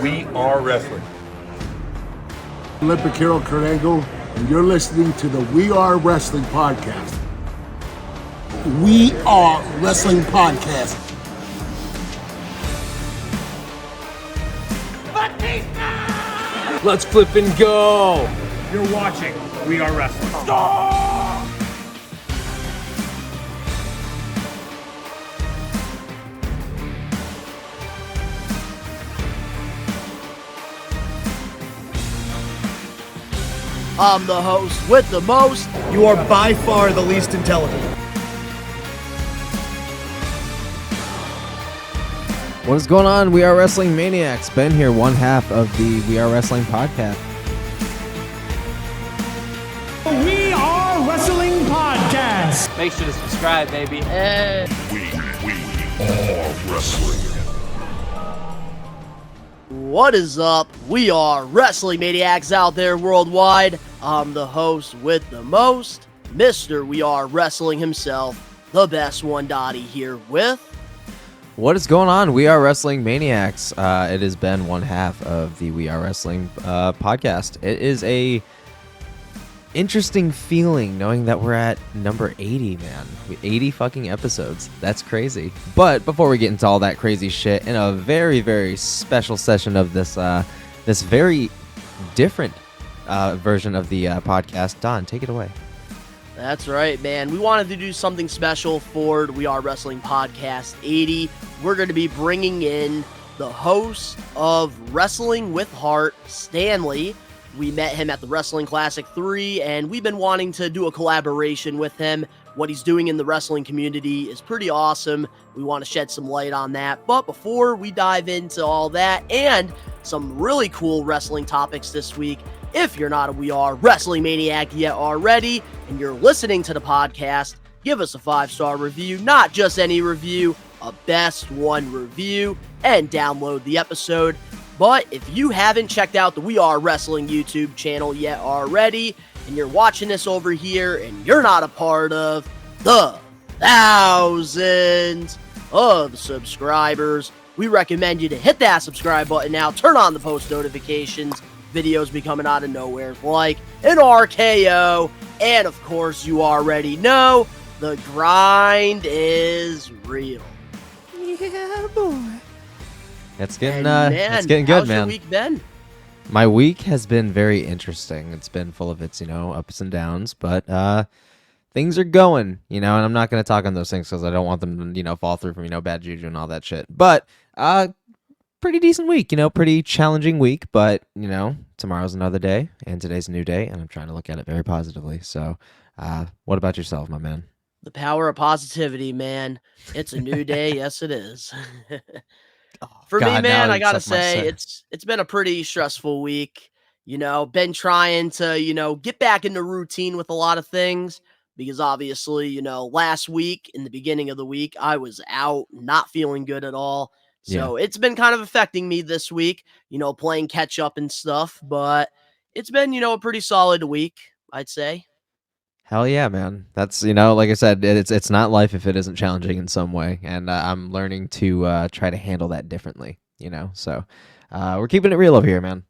We are wrestling. Olympic hero Kurt Angle, and you're listening to the We Are Wrestling Podcast. We Are Wrestling Podcast. Let's flip and go. You're watching We Are Wrestling. I'm the host with the most. You are by far the least intelligent. What is going on? We are Wrestling Maniacs. Ben here, one half of the We Are Wrestling podcast. We Are Wrestling Podcast. Make sure to subscribe, baby. We are wrestling. What is up? We are Wrestling Maniacs out there worldwide. I'm the host with the most, Mr. We Are Wrestling himself, the best one, Donnie, here with... What is going on? We are Wrestling Maniacs. It has been one half of the We Are Wrestling podcast. It is a interesting feeling knowing that we're at number 80, man. 80 fucking episodes. That's crazy. But before we get into all that crazy shit, in a very, very special session of this this very different version of the podcast, Don, take it away. That's right, man. We wanted to do something special for the We Are Wrestling Podcast 80. We're going to be bringing in the host of Wrestling with Heart, Stanley. We met him at the Wrestling Classic 3, and we've been wanting to do a collaboration with him. What he's doing in the wrestling community is pretty awesome. We want to shed some light on that. But before we dive into all that and some really cool wrestling topics this week, if you're not a We Are Wrestling Maniac yet already, and you're listening to the podcast, give us a 5-star review, not just any review, a best one review, and download the episode. But if you haven't checked out the We Are Wrestling YouTube channel yet already, and you're watching this over here, and you're not a part of the thousands of subscribers, we recommend you to hit that subscribe button now, turn on the post notifications. Videos be coming out of nowhere like an RKO, and of course you already know the grind is real. Yeah, boy. It's getting it's getting good, how's man. Your week been? My week has been very interesting. It's been full of its, ups and downs, but things are going, and I'm not going to talk on those things because I don't want them to, fall through from, bad juju and all that shit. But pretty decent week, pretty challenging week, but, tomorrow's another day, and today's a new day, and I'm trying to look at it very positively. So, what about yourself, my man? The power of positivity, man. It's a new day. Yes, it is. For me, man, I gotta say, it's been a pretty stressful week. Been trying to, get back into routine with a lot of things because obviously, last week, in the beginning of the week, I was out, not feeling good at all. So It's been kind of affecting me this week, playing catch up and stuff, but it's been, a pretty solid week, I'd say. Hell yeah, man. That's, like I said, it's not life if it isn't challenging in some way. And I'm learning to try to handle that differently, So we're keeping it real over here, man.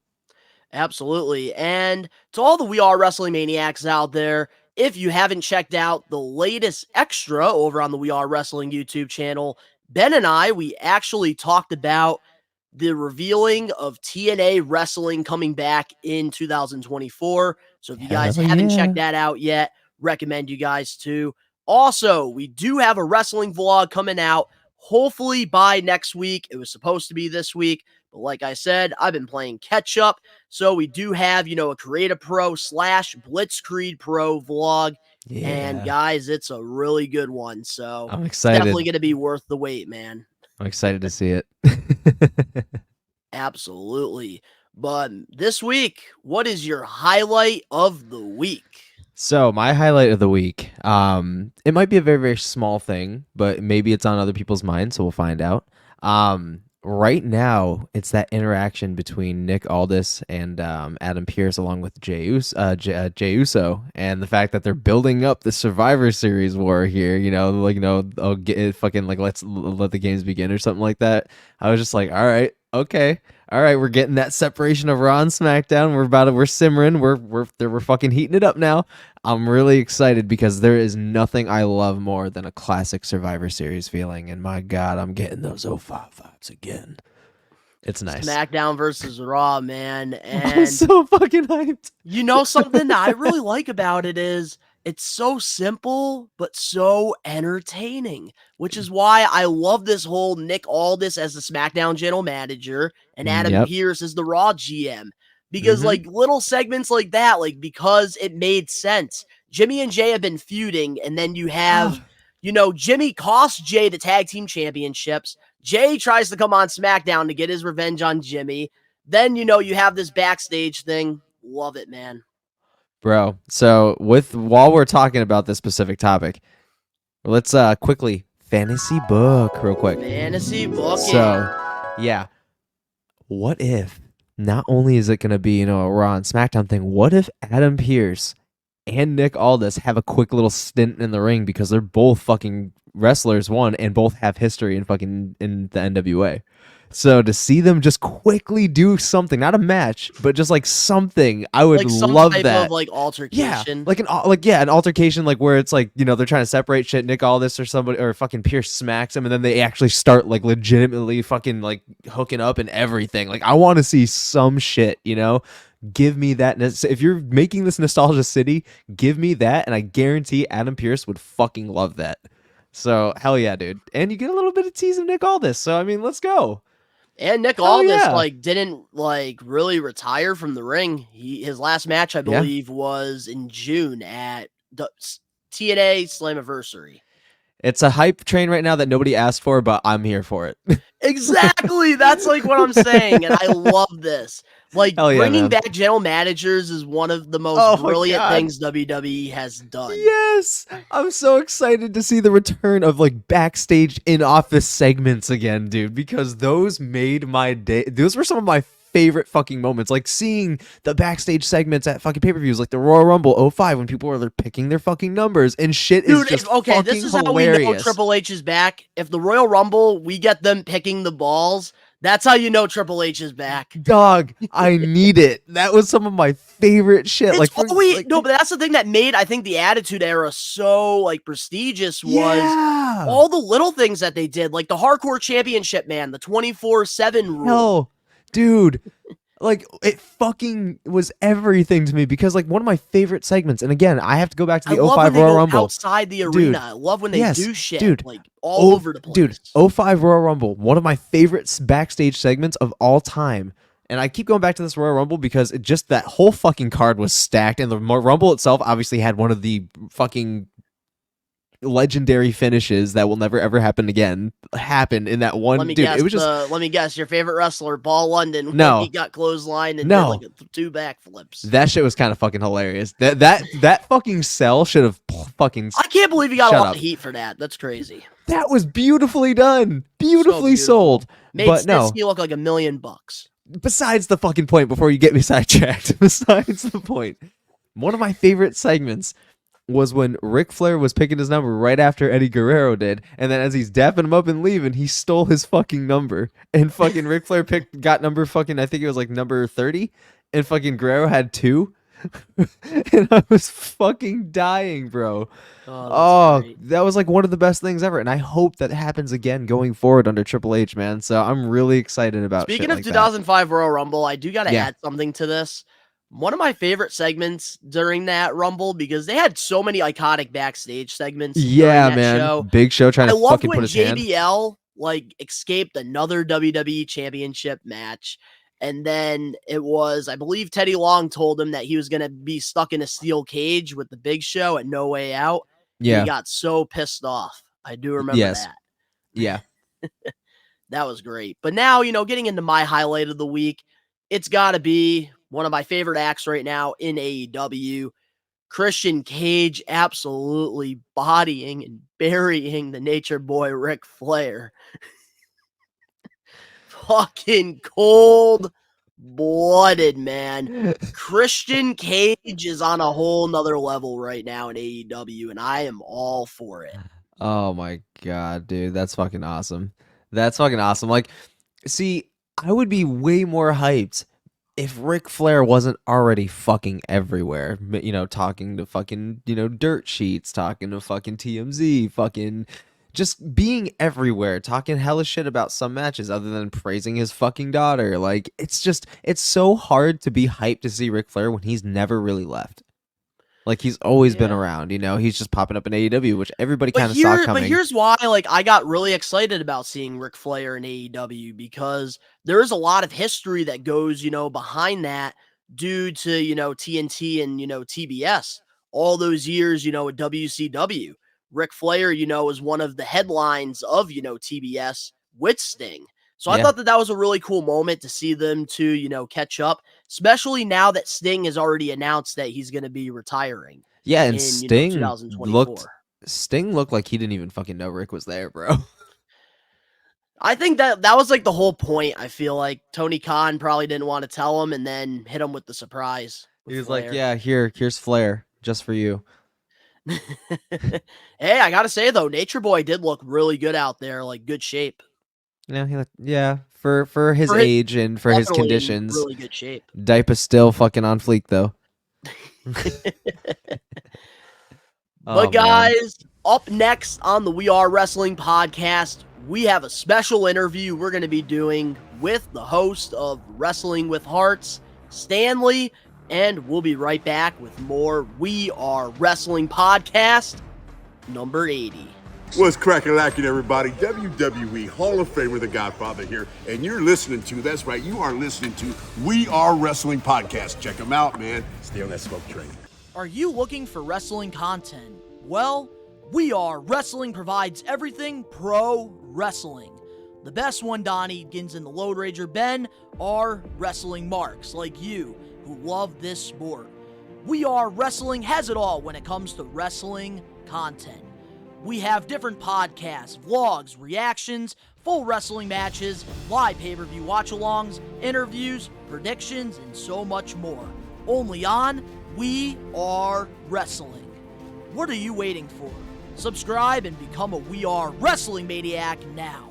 Absolutely. And to all the We Are Wrestling Maniacs out there, if you haven't checked out the latest extra over on the We Are Wrestling YouTube channel, Ben and we actually talked about the revealing of TNA wrestling coming back in 2024. So if you guys haven't checked that out yet, recommend you guys to. Also, we do have a wrestling vlog coming out, hopefully by next week. It was supposed to be this week, but like I said, I've been playing catch up. So we do have, a Creative Pro / Blitzkrieg Pro vlog. Yeah. And guys, it's a really good one. So I'm excited. Definitely going to be worth the wait, man. I'm excited to see it. Absolutely. But this week, what is your highlight of the week? So my highlight of the week, it might be a very, very small thing, but maybe it's on other people's minds, so we'll find out. Right now, it's that interaction between Nick Aldis and Adam Pearce, along with Jey Uso, and the fact that they're building up the Survivor Series war here. Let's let the games begin or something like that. I was just like, all right, okay, All right, we're getting that separation of Raw and SmackDown. We're simmering. We're fucking heating it up now. I'm really excited because there is nothing I love more than a classic Survivor Series feeling. And my God, I'm getting those 05 vibes again. It's nice. SmackDown versus Raw, man. I'm And so fucking hyped. you know something that I really like about it is it's so simple but so entertaining, which is why I love this whole Nick Aldis as the SmackDown general manager and Adam Yep. Pearce as the Raw GM. Because Mhm. like little segments like that, like because it made sense. Jimmy and Jay have been feuding, and then you have, Jimmy cost Jay the tag team championships. Jay tries to come on SmackDown to get his revenge on Jimmy. Then, you have this backstage thing. Love it, man. Bro, so while we're talking about this specific topic, let's quickly fantasy book real quick. Fantasy booking. So, yeah. What if not only is it going to be, a Raw and SmackDown thing, what if Adam Pearce and Nick Aldis have a quick little stint in the ring because they're both fucking wrestlers, one, and both have history in the NWA. So to see them just quickly do something, not a match, but just like something, I would like some love type that. of like altercation. Yeah, an altercation like where it's like, they're trying to separate shit. Nick Aldis or somebody or fucking Pierce smacks him, and then they actually start like legitimately fucking like hooking up and everything. Like I want to see some shit, Give me that. If you're making this Nostalgia City, give me that, and I guarantee Adam Pearce would fucking love that. So hell yeah, dude. And you get a little bit of tease of Nick Aldis. So I mean, let's go. And Nick Aldis didn't really retire from the ring. His last match, I believe, was in June at the TNA Slammiversary. It's a hype train right now that nobody asked for, but I'm here for it. Exactly. That's like what I'm saying, and I love this. Like bringing back general managers is one of the most brilliant things WWE has done. Yes, I'm so excited to see the return of like backstage in-office segments again, dude, because those made my day. Those were some of my favorite fucking moments, like seeing the backstage segments at fucking pay-per-views, like the Royal Rumble 05 when people were picking their fucking numbers and shit. Dude, is just fucking this is hilarious. how we know Triple H is back. If the Royal Rumble, we get them picking the balls. That's how you know Triple H is back. Dog, I need it. That was some of my favorite shit. But that's the thing that made, I think, the Attitude Era so prestigious was all the little things that they did, like the Hardcore Championship, man, the 24/7 rule. Hell, dude, it fucking was everything to me because one of my favorite segments, and again, I have to go back to the 05 Royal Rumble. Outside the arena. Dude, I love when they do shit, dude, all over the place. Dude, 05 Royal Rumble, one of my favorite backstage segments of all time. And I keep going back to this Royal Rumble because that whole fucking card was stacked, and the Rumble itself obviously had one of the fucking legendary finishes that will never ever happen again happened in that one. Let me guess, your favorite wrestler, Paul London, no, he got clotheslined and did 2 backflips. That shit was kind of fucking hilarious. That fucking cell should have fucking. I can't believe he got a lot of heat for that. That's crazy. That was beautifully done, beautifully sold. Made Snitsky look like $1 million. Besides the fucking point, before you get me sidetracked. Besides the point, one of my favorite segments was when Ric Flair was picking his number right after Eddie Guerrero did, and then as he's dapping him up and leaving, he stole his fucking number, and fucking Ric Flair got number fucking, I think it was number 30, and fucking Guerrero had 2, and I was fucking dying, bro. That was one of the best things ever, and I hope that happens again going forward under Triple H, man. So I'm really excited about. Speaking of 2005 Royal Rumble, I do gotta add something to this. One of my favorite segments during that Rumble, because they had so many iconic backstage segments. Yeah, man. Show. Big Show trying to fucking put his hand. I love when JBL escaped another WWE Championship match, and then it was, I believe, Teddy Long told him that he was gonna be stuck in a steel cage with the Big Show at No Way Out. Yeah, he got so pissed off. I do remember that. Yeah, that was great. But now, getting into my highlight of the week, it's got to be one of my favorite acts right now in AEW, Christian Cage absolutely bodying and burying the Nature Boy Ric Flair. Fucking cold-blooded, man. Christian Cage is on a whole nother level right now in AEW, and I am all for it. Oh my God, dude. That's fucking awesome. See, I would be way more hyped if Ric Flair wasn't already fucking everywhere, talking to fucking, dirt sheets, talking to fucking TMZ, fucking just being everywhere, talking hella shit about some matches other than praising his fucking daughter. Like, it's so hard to be hyped to see Ric Flair when he's never really left. Like, he's always been around, he's just popping up in AEW, which everybody kind of saw coming. But here's why, I got really excited about seeing Ric Flair in AEW, because there is a lot of history that goes, behind that due to, TNT and, TBS. All those years, at WCW. Ric Flair, was one of the headlines of, TBS with Sting. So I thought that was a really cool moment to see them to, catch up, especially now that Sting has already announced that he's going to be retiring. Yeah, and in, Sting 2024. looked like he didn't even fucking know Rick was there, bro. I think that was the whole point. I feel like Tony Khan probably didn't want to tell him and then hit him with the surprise. He was like, "Yeah, here's Flair just for you." Hey, I gotta say though, Nature Boy did look really good out there, good shape. For his age and for his conditions, really good shape. Diaper still fucking on fleek though. But guys, up next on the We Are Wrestling podcast, we have a special interview we're going to be doing with the host of Wrestling with Hearts, Stanley, and we'll be right back with more We Are Wrestling podcast number 80. What's crackin' everybody? WWE Hall of Famer, the Godfather here, and you're listening to, that's right, you are listening to We Are Wrestling Podcast. Check them out, man. Stay on that smoke train. Are you looking for wrestling content? Well, We Are Wrestling provides everything pro wrestling. The best one, Donnie, Gins, and the Load Rager Ben, are wrestling marks like you who love this sport. We Are Wrestling has it all when it comes to wrestling content. We have different podcasts, vlogs, reactions, full wrestling matches, live pay-per-view watch-alongs, interviews, predictions, and so much more. Only on We Are Wrestling. What are you waiting for? Subscribe and become a We Are Wrestling Maniac now.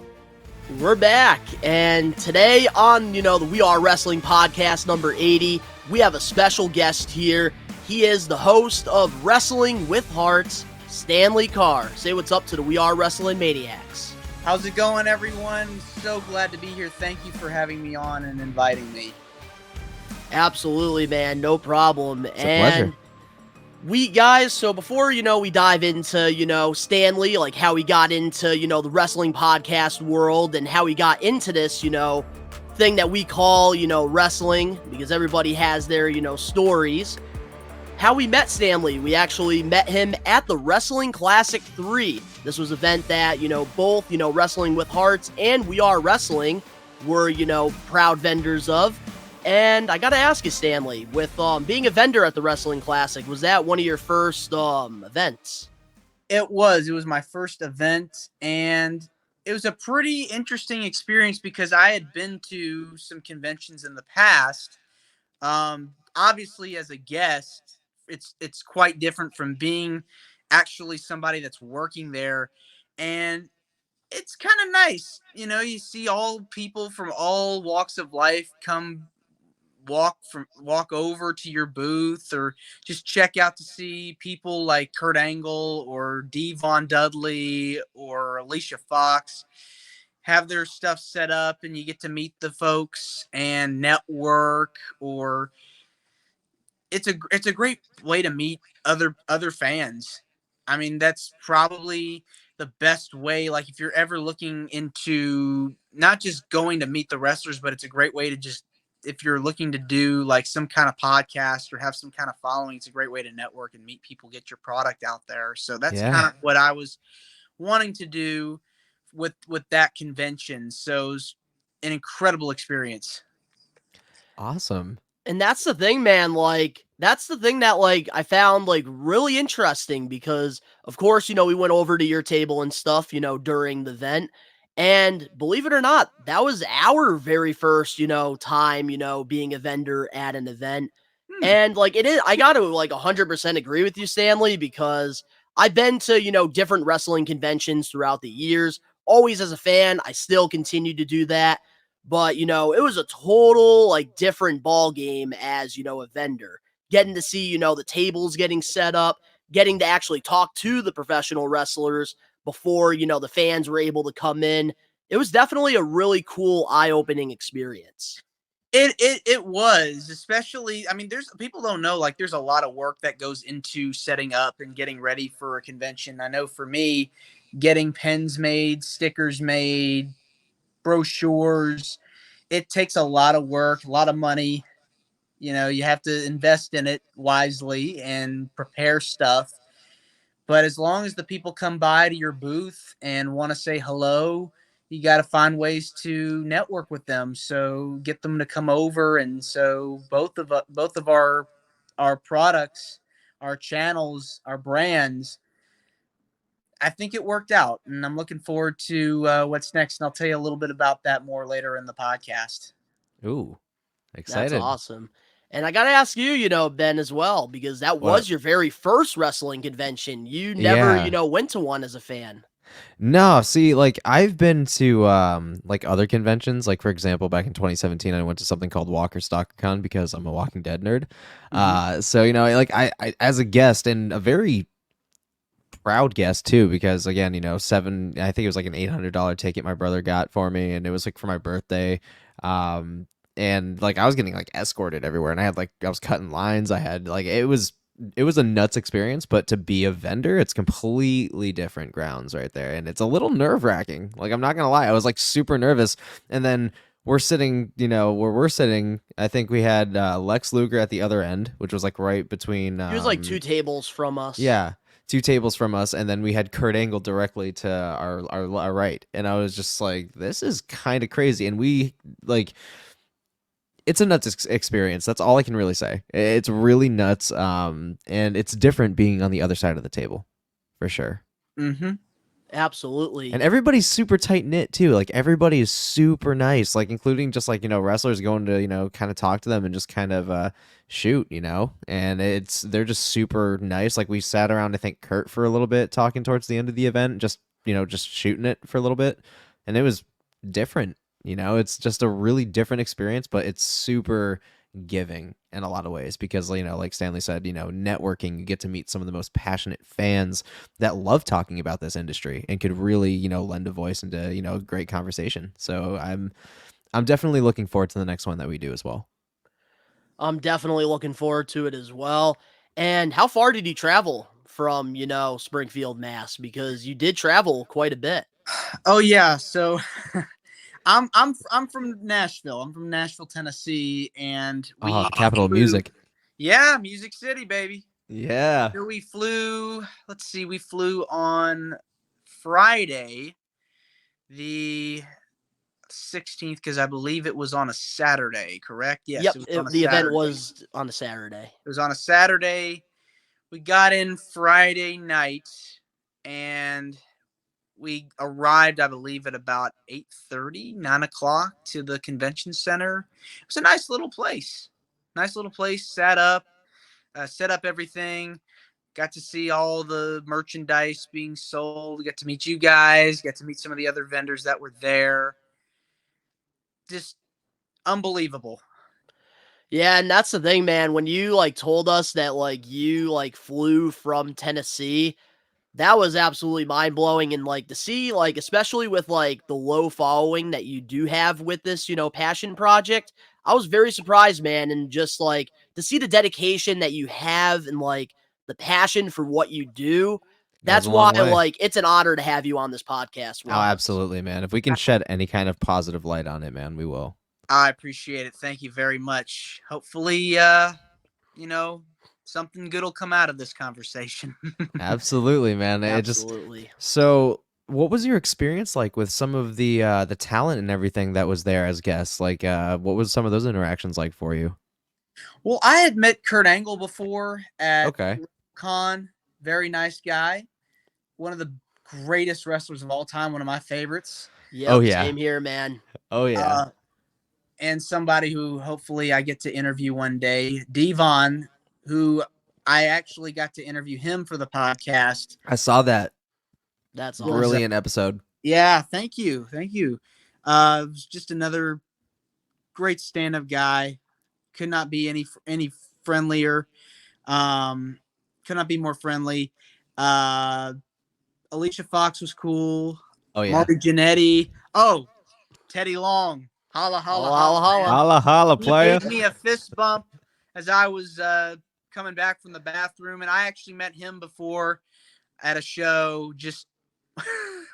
We're back, and today on, the We Are Wrestling podcast number 80, we have a special guest here. He is the host of Wrestling with Hearts, Stanley Karr. Say what's up to the We Are Wrestling Maniacs. How's it going, everyone? So glad to be here. Thank you for having me on and inviting me. Absolutely, man. No problem. It's a pleasure. We guys, so before, we dive into, Stanley, how he got into, the wrestling podcast world and how he got into this, thing that we call, wrestling, because everybody has their, stories. How we met Stanley, we actually met him at the Wrestling Classic 3. This was an event that, both, Wrestling with Hearts and We Are Wrestling were, proud vendors of. And I got to ask you, Stanley, with being a vendor at the Wrestling Classic, was that one of your first events? It was my first event, and it was a pretty interesting experience because I had been to some conventions in the past. Obviously, as a guest, it's quite different from being actually somebody that's working there, and it's kind of nice. You see all people from all walks of life come walk over to your booth, or just check out to see people like Kurt Angle or Devon Dudley or Alicia Fox have their stuff set up, and you get to meet the folks and network. Or it's a great way to meet other fans. I mean, that's probably the best way. Like, if you're ever looking into not just going to meet the wrestlers, but it's a great way to just, if you're looking to do like some kind of podcast or have some kind of following, it's a great way to network and meet people, get your product out there. So that's kind of what I was wanting to do with that convention. So it was an incredible experience. Awesome. And that's the thing, man. That's the thing that, I found, really interesting because, of course, we went over to your table and stuff, during the event. And believe it or not, that was our very first, time, being a vendor at an event. And, it is, I got to, 100% agree with you, Stanley, because I've been to, different wrestling conventions throughout the years. Always as a fan, I still continue to do that. But, it was a total like different ball game as, a vendor. Getting to see, the tables getting set up, getting to actually talk to the professional wrestlers before, the fans were able to come in. It was definitely a really cool, eye-opening experience. It was, especially, I mean, there's people don't know, like, there's a lot of work that goes into setting up and getting ready for a convention. I know for me, getting pens made, stickers made, brochures, it takes a lot of work, a lot of money. You have to invest in it wisely and prepare stuff. But as long as the people come by to your booth and want to say hello, you got to find ways to network with them. So get them to come over. And so both of our products, our channels, our brands, I think it worked out. And I'm looking forward to what's next. And I'll tell you a little bit about that more later in the podcast. Ooh, excited. That's awesome. And I got to ask you, Ben, as well, because that was your very first wrestling convention. You never, went to one as a fan. No, see, like I've been to like other conventions. Like for example, back in 2017, I went to something called Walker Stalker Con because I'm a Walking Dead nerd. So like I as a guest and a very proud guest too, because again, I think it was like an $800 ticket my brother got for me, and it was like for my birthday. And like I was getting like escorted everywhere, and I was cutting lines. I had like it was a nuts experience, but to be a vendor, it's completely different grounds right there, and it's a little nerve wracking. Like I'm not gonna lie, I was like super nervous, and then we're sitting, where we're sitting. I think we had Lex Luger at the other end, which was like right between. He was like 2 tables from us. Yeah. 2 tables from us, and then we had Kurt Angle directly to our right, and I was just like, this is kind of crazy, and we like. It's a nuts experience. That's all I can really say. It's really nuts, and it's different being on the other side of the table, for sure. Mm-hmm. Absolutely. And everybody's super tight knit too. Like everybody is super nice. Like including just like wrestlers going to kind of talk to them and just kind of shoot. And they're just super nice. Like we sat around, I think Kurt for a little bit talking towards the end of the event, just shooting it for a little bit, and it was different. It's just a really different experience, but it's super giving in a lot of ways because, like Stanley said, networking, you get to meet some of the most passionate fans that love talking about this industry and could really, lend a voice into, a great conversation. So I'm definitely looking forward to the next one that we do as well. I'm definitely looking forward to it as well. And how far did you travel from, Springfield, Mass? Because you did travel quite a bit. Oh yeah. So I'm from Nashville. I'm from Nashville, Tennessee, and capital of music. Yeah, Music City, baby. Yeah. So we flew. Let's see, we flew on Friday, the 16th, because I believe it was on a Saturday. Correct? Yes. Yep. The event was on a Saturday. It was on a Saturday. We got in Friday night, and we arrived, I believe, at about 8:30, 9 o'clock to the convention center. It was a nice little place. Set up everything. Got to see all the merchandise being sold. Got to meet you guys. Got to meet some of the other vendors that were there. Just unbelievable. Yeah, and that's the thing, man. When you told us that you flew from Tennessee, that was absolutely mind-blowing. And to see especially with the low following that you do have with this passion project, I was very surprised, man. And just to see the dedication that you have and the passion for what you do, that's why it's an honor to have you on this podcast. Oh, absolutely, man. If we can shed any kind of positive light on it, man, we will. I appreciate it. Thank you very much. Hopefully something good will come out of this conversation. Absolutely, man. Absolutely. So what was your experience like with some of the talent and everything that was there as guests? Like, what was some of those interactions like for you? Well, I had met Kurt Angle before at Okay. Con. Very nice guy. One of the greatest wrestlers of all time. One of my favorites. Yep, Oh, yeah. Same here, man. Oh, yeah. And somebody who hopefully I get to interview one day, Devon, who I actually got to interview him for the podcast. I saw that. That's awesome. Brilliant episode. Yeah, thank you. It was just another great stand-up guy. Could not be any friendlier. Could not be more friendly. Alicia Fox was cool. Oh yeah. Marty Jannetty. Oh, Teddy Long. Holla, holla, Holla, holla. holla. man. Holla holla, He player. gave me a fist bump as I was coming back from the bathroom, and I actually met him before at a show. Just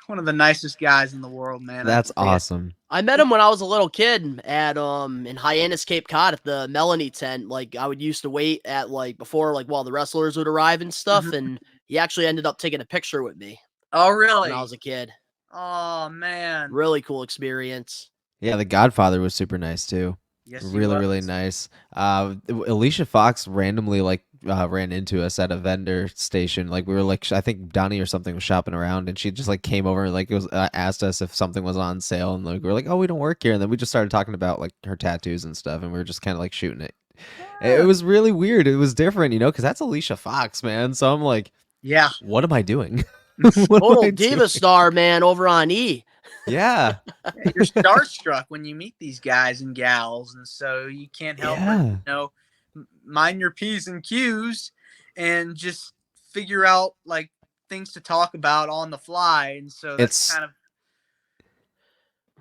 one of the nicest guys in the world, man. That's awesome. I met him when I was a little kid at in Hyannis, Cape Cod at the Melanie tent. Like I would used to wait at before while the wrestlers would arrive and stuff, and he actually ended up taking a picture with me Oh, really? when I was a kid. Oh, man. Really cool experience. Yeah, the Godfather was super nice too. Yes, he Really, was. really nice. Alicia Fox randomly ran into us at a vendor station. Like we were I think Donnie or something was shopping around, and she just came over and it was asked us if something was on sale, and we were like, oh, we don't work here, and then we just started talking about her tattoos and stuff, and we were just kind of shooting it. It was really weird. It was different, because that's Alicia Fox, man. So I'm like, Yeah. what am I doing? Total diva star, man, over on E. Yeah. You're starstruck when you meet these guys and gals, and so you can't help but mind your P's and Q's and just figure out things to talk about on the fly. And so that's kind of,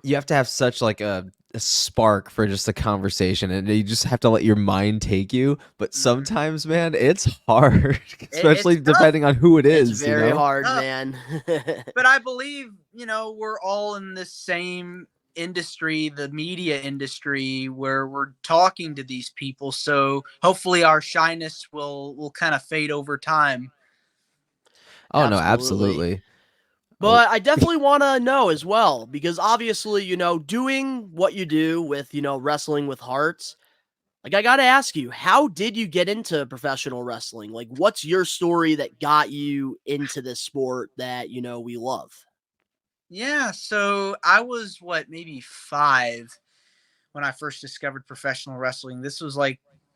you have to have such a spark for just a conversation, and you just have to let your mind take you. But sometimes, man, it's hard, especially depending on who it is. It's very hard, man. but I believe, we're all in the same industry, the media industry, where we're talking to these people. So hopefully our shyness will kind of fade over time. Oh, no, absolutely. But I definitely want to know as well, because obviously, doing what you do with, wrestling with hearts, I got to ask you, how did you get into professional wrestling? What's your story that got you into this sport that, we love? Yeah, so I was maybe 5 when I first discovered professional wrestling. This was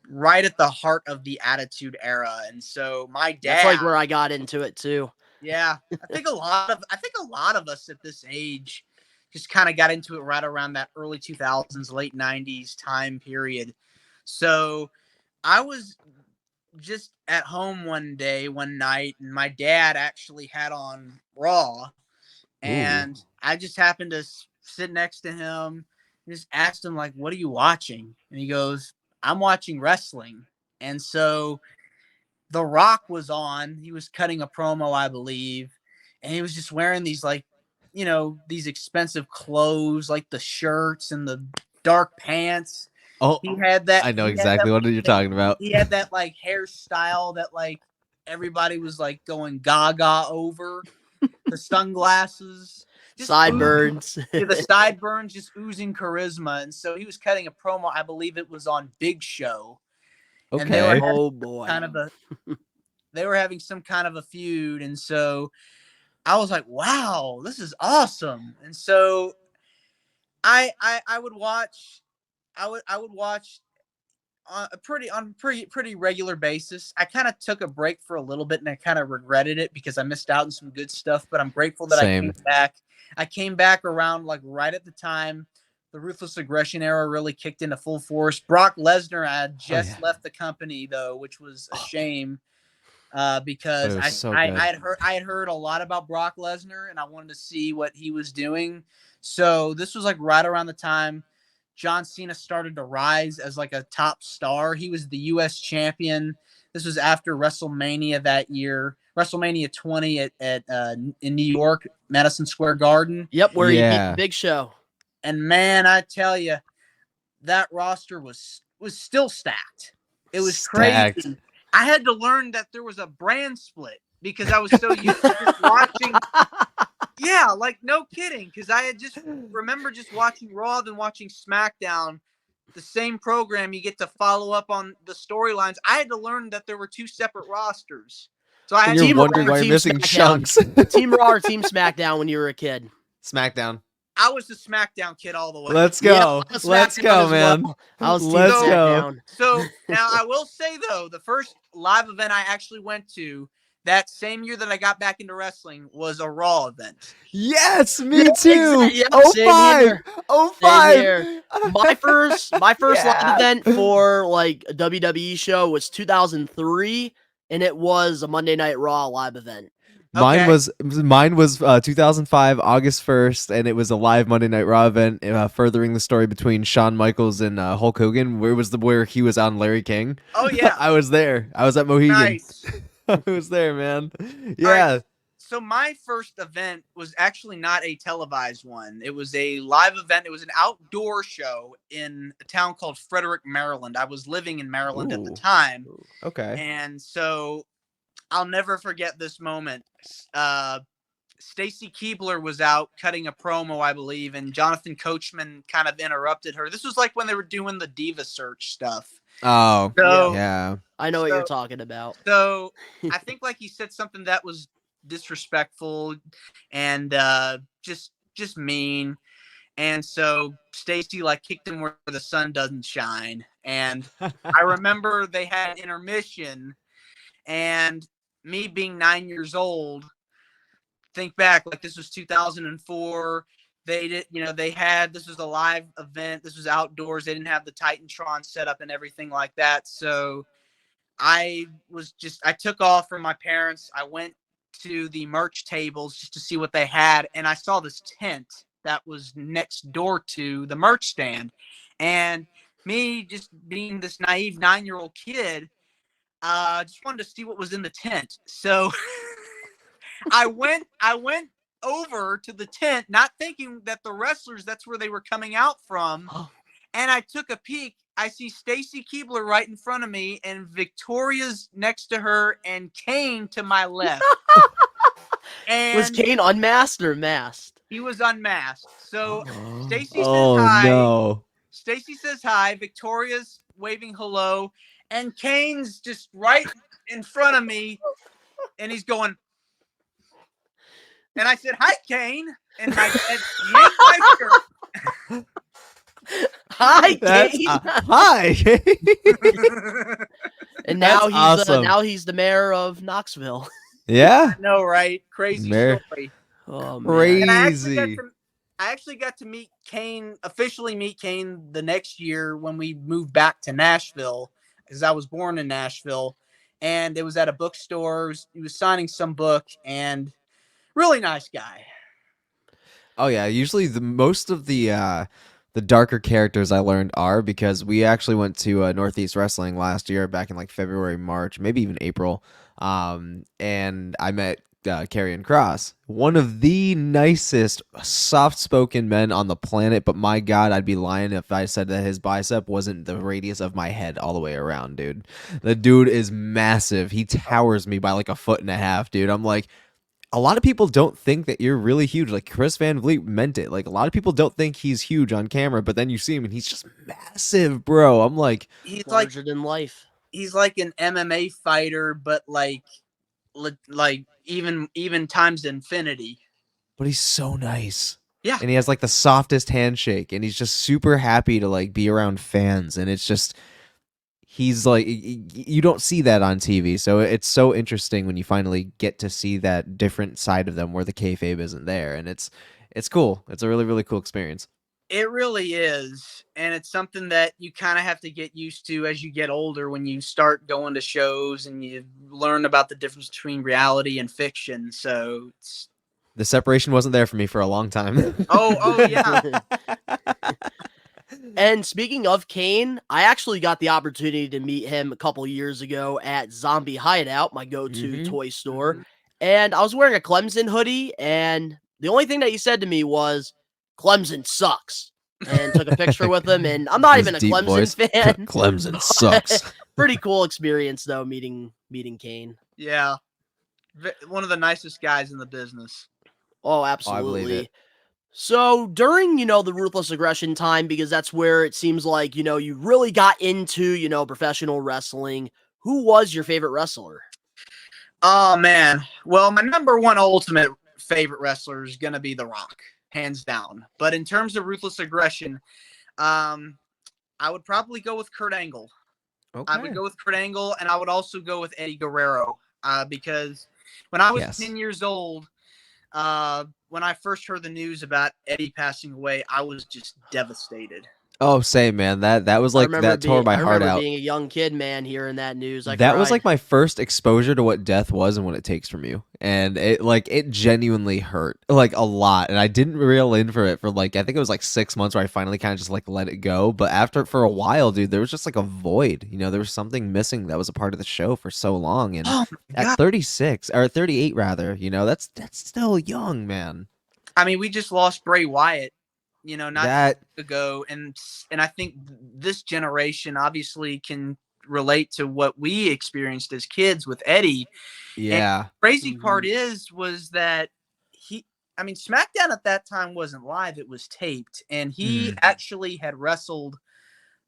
right at the heart of the Attitude Era, and so my dad. That's where I got into it too. Yeah, I think a lot of us at this age just kind of got into it right around that early 2000s, late 90s time period. So I was just at home one night, and my dad actually had on Raw. And I just happened to sit next to him and just asked him, what are you watching? And he goes, I'm watching wrestling. And so The Rock was on. He was cutting a promo, I believe. And he was just wearing these, these expensive clothes, the shirts and the dark pants. Oh, he had that. I know exactly what you're talking about. He had that, hairstyle that, everybody was, going gaga over. The sunglasses, sideburns, the sideburns just oozing charisma. And so he was cutting a promo. I believe it was on Big Show. Okay. And they were oh boy, they were having some kind of a feud. And so I was like, wow, this is awesome. And so I would watch. I would watch on a pretty regular basis. I kind of took a break for a little bit, and I kind of regretted it because I missed out on some good stuff, but I'm grateful that I came back. I came back around right at the time the Ruthless Aggression era really kicked into full force. Brock Lesnar had just left the company though, which was a shame because I had heard a lot about Brock Lesnar, and I wanted to see what he was doing. So this was right around the time John Cena started to rise as a top star. He was the U.S. champion. This was after WrestleMania that year, WrestleMania 20 in New York, Madison Square Garden. Yep, where he beat the Big Show. And man, I tell you, that roster was still stacked. It was crazy. I had to learn that there was a brand split because I was so used to just watching. Yeah, no kidding. Because I had remember watching Raw and watching SmackDown, the same program. You get to follow up on the storylines. I had to learn that there were 2 separate rosters. So I had you're wondering why you're missing chunks. Team Raw or Team SmackDown when you were a kid? SmackDown. I was the SmackDown kid all the way. Let's go. Yeah, Let's go, man. Well. I was Let's go. go. So now I will say though, the first live event I actually went to, that same year that I got back into wrestling was a Raw event. Yes, me Yeah, too. exactly. Yep, Oh same 05. here. Oh Same 05. here. My first live Yeah. event for like a WWE show was 2003, and it was a Monday Night Raw live event. Mine Okay. was 2005 August 1st, and it was a live Monday Night Raw event, furthering the story between Shawn Michaels and Hulk Hogan. Where he was on Larry King? Oh yeah. I was there. I was at Mohegan. Nice. I was there, man. All Yeah. right. So my first event was actually not a televised one. It was a live event. It was an outdoor show in a town called Frederick, Maryland. I was living in Maryland at the Ooh. time. Okay. And so I'll never forget this moment. Stacy Keibler was out cutting a promo, I believe, and Jonathan Coachman kind of interrupted her. This was like when they were doing the Diva Search stuff. Oh, So, yeah. I know what So- you're talking about. So I think like he said something that was disrespectful and just mean. And so Stacy like kicked him where the sun doesn't shine. And I remember they had intermission, and me being 9 years old, think back like this was 2004. They did, this was a live event. This was outdoors. They didn't have the Titantron set up and everything like that. So I took off from my parents. I went to the merch tables just to see what they had. And I saw this tent that was next door to the merch stand. And me just being this naive 9-year-old kid, just wanted to see what was in the tent. So I went over to the tent, not thinking that the wrestlers, that's where they were coming out from. And I took a peek. I see Stacy Keibler right in front of me, and Victoria's next to her, and Kane to my left. And Was Kane unmasked or masked? he was unmasked. So Stacy says Oh, hi. no. Stacy says hi. Victoria's waving hello, and Kane's just right in front of me, and he's going. And I said, "Hi, Kane," and I said, "Yank my shirt." Hi, That's, Kane. hi. And now That's awesome. now he's the mayor of Knoxville. Yeah. No, right? Crazy Mayor. story. Oh man. Crazy. And I actually got to meet Kane, officially meet Kane the next year when we moved back to Nashville, because I was born in Nashville, and it was at a bookstore. He was signing some book, and really nice guy. Oh yeah, usually most of the darker characters I learned are because we actually went to Northeast Wrestling last year, back in like February, March, maybe even April, and I met Karrion Kross, one of the nicest, soft-spoken men on the planet. But my God, I'd be lying if I said that his bicep wasn't the radius of my head all the way around, dude. The dude is massive. He towers me by like 1.5 feet, dude. I'm like, a lot of people don't think that you're really huge. Like Chris Van Vliet meant it. Like a lot of people don't think he's huge on camera, but then you see him and he's just massive, bro. I'm like, He's Larger than life. he's like an MMA fighter, but like even times infinity. but he's so nice. Yeah. And he has like the softest handshake, and he's just super happy to like be around fans. And it's just, he's like, you don't see that on TV. So it's so interesting when you finally get to see that different side of them where the kayfabe isn't there. And it's cool. It's a really, really cool experience. It really is. And it's something that you kind of have to get used to as you get older, when you start going to shows and you learn about the difference between reality and fiction. So The separation wasn't there for me for a long time. oh yeah. And speaking of Kane, I actually got the opportunity to meet him a couple years ago at Zombie Hideout, my go-to toy store. And I was wearing a Clemson hoodie, and the only thing that he said to me was, "Clemson sucks," and took a picture with him. And I'm not His even a deep Clemson voice. fan. Clemson sucks. Pretty cool experience though, meeting Kane. Yeah. One of the nicest guys in the business. Oh, believe absolutely. it. So during, the Ruthless Aggression time, because that's where it seems like, you really got into, professional wrestling, who was your favorite wrestler? Oh man. Well, my number one ultimate favorite wrestler is gonna be The Rock, hands down. But in terms of Ruthless Aggression, I would probably go with Kurt Angle. Okay. I would go with Kurt Angle, and I would also go with Eddie Guerrero. because when I was Yes. 10 years old, when I first heard the news about Eddie passing away, I was just devastated. Oh, same, man. That was like that tore my I heart remember out. being a young kid, man, hearing that news. I That was cried. like my first exposure to what death was and what it takes from you. And it genuinely hurt like a lot. And I didn't reel in for it for like, I think it was like 6 months where I finally kind of just like let it go. But after, for a while, dude, there was just like a void, there was something missing that was a part of the show for so long. And Oh my at God. 36 or 38 rather, that's still young, man. I mean, we just lost Bray Wyatt, not That, ago, and I think this generation obviously can relate to what we experienced as kids with Eddie. yeah. And the crazy part was that SmackDown at that time wasn't live; it was taped, and he actually had wrestled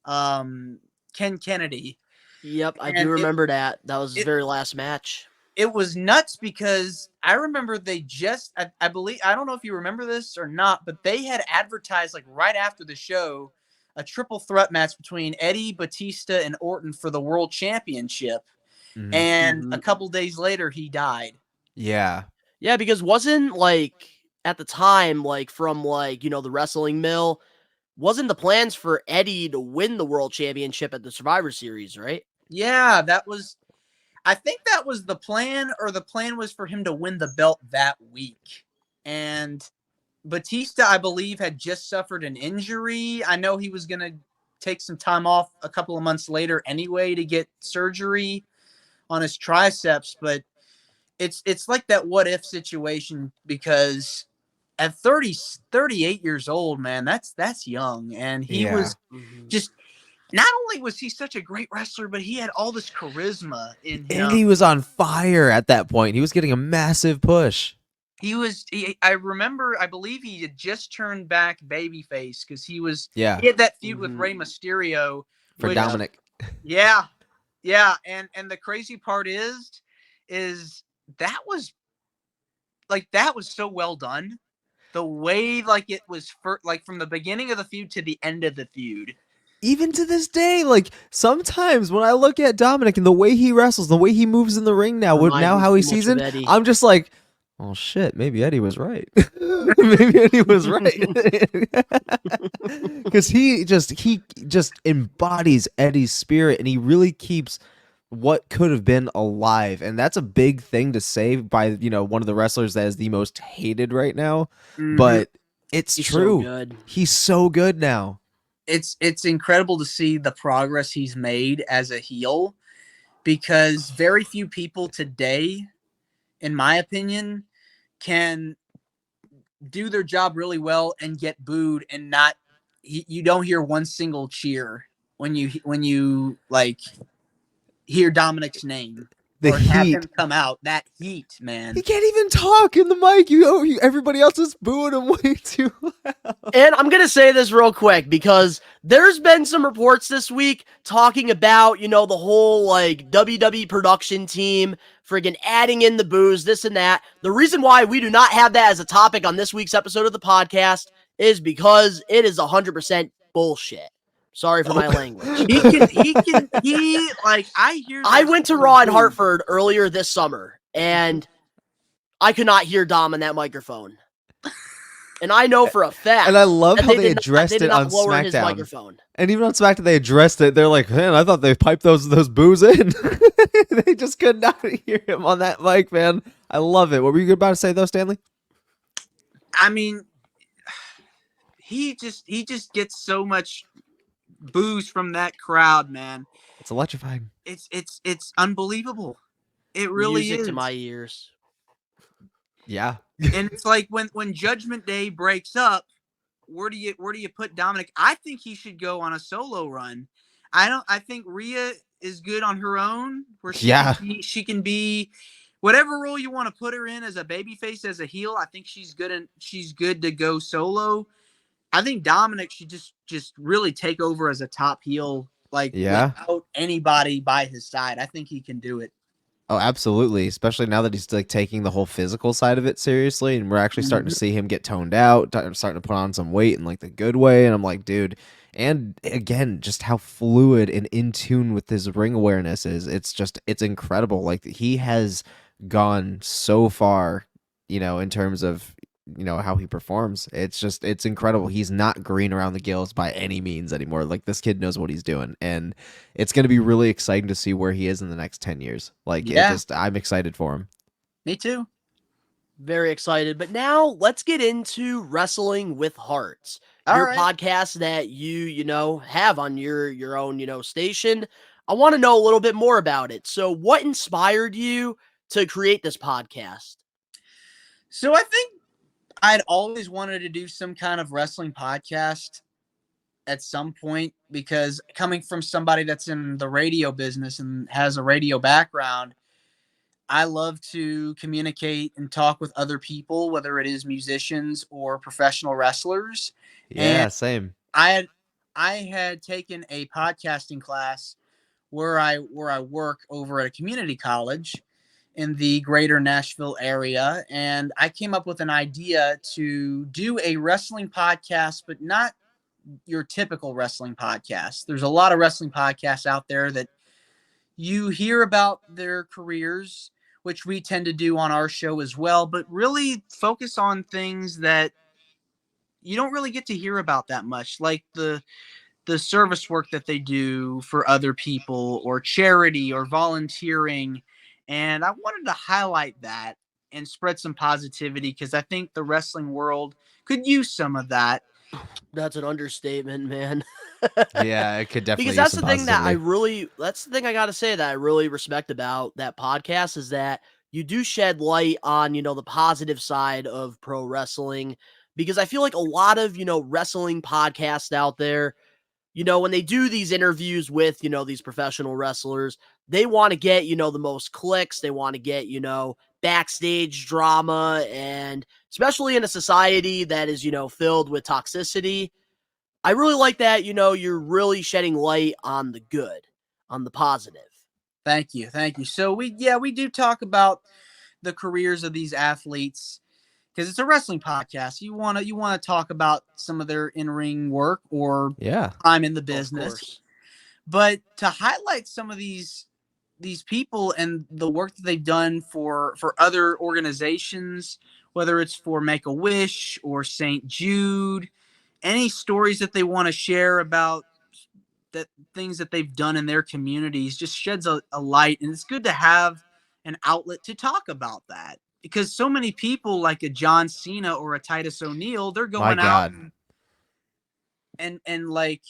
Ken Kennedy. Yep, I And do remember that. That was his very last match. It was nuts because I remember they just, I believe, I don't know if you remember this or not, but they had advertised like right after the show a triple threat match between Eddie, Batista, and Orton for the World Championship. And a couple days later, he died. Yeah. Yeah, because wasn't like at the time, like from like, the Wrestling Mill, wasn't the plans for Eddie to win the World Championship at the Survivor Series, right? Yeah, I think that was the plan, or the plan was for him to win the belt that week. And Batista, I believe, had just suffered an injury. I know he was going to take some time off a couple of months later anyway to get surgery on his triceps, but it's like that what if situation, because at 38 years old, man, that's young. And he was just, not only was he such a great wrestler, but he had all this charisma in him. And he was on fire at that point. He was getting a massive push. I remember, I believe he had just turned back babyface because he had that feud with Rey Mysterio. For Dominic. Yeah. Yeah. And the crazy part is that was so well done. The way it was from the beginning of the feud to the end of the feud. Even to this day, sometimes when I look at Dominic and the way he wrestles, the way he moves in the ring now, how he's seasoned, I'm just like, oh shit, maybe Eddie was right. Maybe Eddie was right. Because he just embodies Eddie's spirit, and he really keeps what could have been alive. And that's a big thing to say by, one of the wrestlers that is the most hated right now. But it's true. So good. He's so good now. It's incredible to see the progress he's made as a heel, because very few people today, in my opinion, can do their job really well and get booed and not, you don't hear one single cheer when you hear Dominic's name. The or have heat. him come out. That heat, man. He can't even talk in the mic. Everybody else is booing him way too loud. And I'm going to say this real quick because there's been some reports this week talking about, the whole WWE production team friggin' adding in the booze, this and that. The reason why we do not have that as a topic on this week's episode of the podcast is because it is 100% bullshit. Sorry for my language. I went to Raw in Hartford earlier this summer, and I could not hear Dom on that microphone. And I know for a fact. And I love how they addressed it on SmackDown. His microphone. And even on SmackDown, they addressed it. They're like, man, I thought they piped those boos in. They just could not hear him on that mic, man. I love it. What were you about to say, though, Stanley? I mean, he just gets so much booze from that crowd, man. It's electrifying. It's unbelievable. It really Music is. to my ears. Yeah. And it's like when Judgment Day breaks up, where do you put Dominic? I think he should go on a solo run. I think Rhea is good on her own, where she can be whatever role you want to put her in, as a babyface, as a heel. I think she's good to go solo. I think Dominic should just really take over as a top heel, without anybody by his side. I think he can do it. Oh, absolutely. Especially now that he's taking the whole physical side of it seriously, and we're actually starting to see him get toned out, starting to put on some weight in the good way. And I'm like, dude, And again, just how fluid and in tune with his ring awareness is. It's incredible. Like, he has gone so far, in terms of, how he performs. It's incredible. He's not green around the gills by any means anymore. Like, this kid knows what he's doing, and it's going to be really exciting to see where he is in the next 10 years. Like, I'm excited for him. Me too. Very excited. But now let's get into Wrestling with Hearts, your podcast that you have on your own, station. I want to know a little bit more about it. So what inspired you to create this podcast? So I think I'd always wanted to do some kind of wrestling podcast at some point, because coming from somebody that's in the radio business and has a radio background, I love to communicate and talk with other people, whether it is musicians or professional wrestlers. Yeah, And same. I had taken a podcasting class where I work over at a community college in the greater Nashville area, and I came up with an idea to do a wrestling podcast, but not your typical wrestling podcast. There's a lot of wrestling podcasts out there that you hear about their careers, which we tend to do on our show as well, but really focus on things that you don't really get to hear about that much, like the service work that they do for other people, or charity, or volunteering. And I wanted to highlight that and spread some positivity, because I think the wrestling world could use some of that. That's an understatement, man. Yeah, it could definitely Because that's use the some thing that positivity. that's the thing I got to say that I really respect about that podcast, is that you do shed light on, the positive side of pro wrestling. Because I feel like a lot of, wrestling podcasts out there, when they do these interviews with, these professional wrestlers, they want to get, the most clicks. They want to get, backstage drama. And especially in a society that is, filled with toxicity, I really like that, you're really shedding light on the good, on the positive. Thank you. Thank you. So we do talk about the careers of these athletes, because it's a wrestling podcast. You want to talk about some of their in-ring work or Yeah. time in the Of business. course. But to highlight some of these people and the work that they've done for other organizations, whether it's for Make-A-Wish or St. Jude, any stories that they want to share about that, things that they've done in their communities, just sheds a light. And it's good to have an outlet to talk about that, because so many people, like a John Cena or a Titus O'Neil, they're My going out God. and like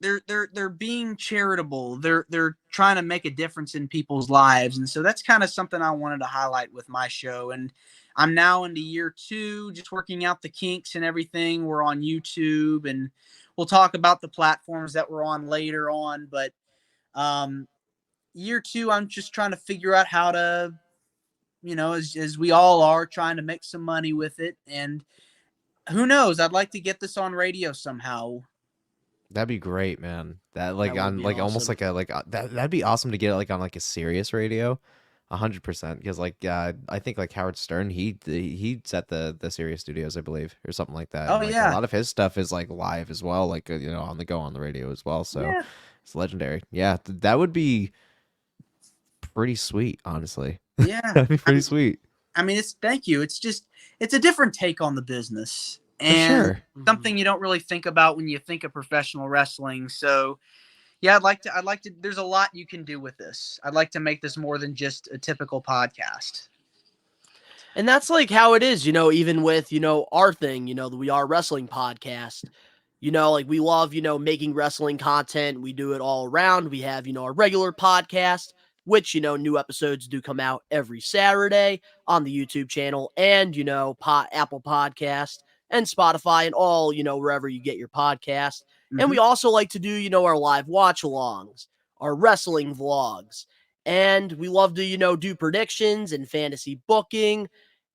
they're being charitable. They're trying to make a difference in people's lives. And so that's kind of something I wanted to highlight with my show. And I'm now into year 2, just working out the kinks and everything. We're on YouTube, and we'll talk about the platforms that we're on later on. But year 2, I'm just trying to figure out how to, as we all are, trying to make some money with it. And who knows, I'd like to get this on radio somehow. That'd be great, man. That That would be almost awesome. like a that'd be awesome to get like on like a serious radio, 100%. Because I think like Howard Stern, he set the Sirius studios, I believe, or something like that. Oh, And, like, yeah. a lot of his stuff is like live as well, like on the go on the radio as well. So Yeah. it's legendary. Yeah, that would be pretty sweet, honestly. Yeah. That'd be pretty sweet I mean, thank you. It's a different take on the business, for and sure. something you don't really think about when you think of professional wrestling. So yeah, I'd like to, there's a lot you can do with this. I'd like to make this more than just a typical podcast. And that's like how it is, even with, our thing, the We Are Wrestling podcast. Like we love, making wrestling content. We do it all around. We have, our regular podcast, which, new episodes do come out every Saturday on the YouTube channel and, Apple Podcast and Spotify and all, wherever you get your podcast. And we also like to do, our live watch alongs, our wrestling vlogs. And we love to, do predictions and fantasy booking.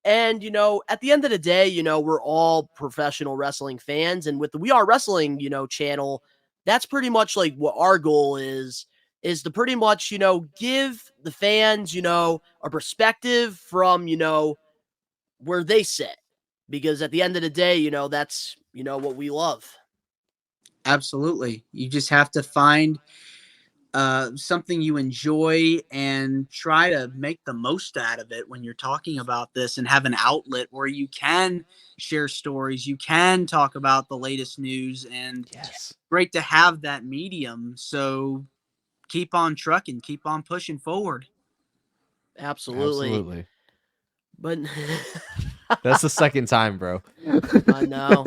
And, at the end of the day, we're all professional wrestling fans. And with the We Are Wrestling, channel, that's pretty much like what our goal is to pretty much, give the fans, a perspective from, where they sit. Because at the end of the day, that's, what we love. Absolutely. You just have to find something you enjoy and try to make the most out of it when you're talking about this, and have an outlet where you can share stories, you can talk about the latest news, and Yes. great to have that medium. So keep on trucking, keep on pushing forward. Absolutely. Absolutely. But That's the second time, bro. I know.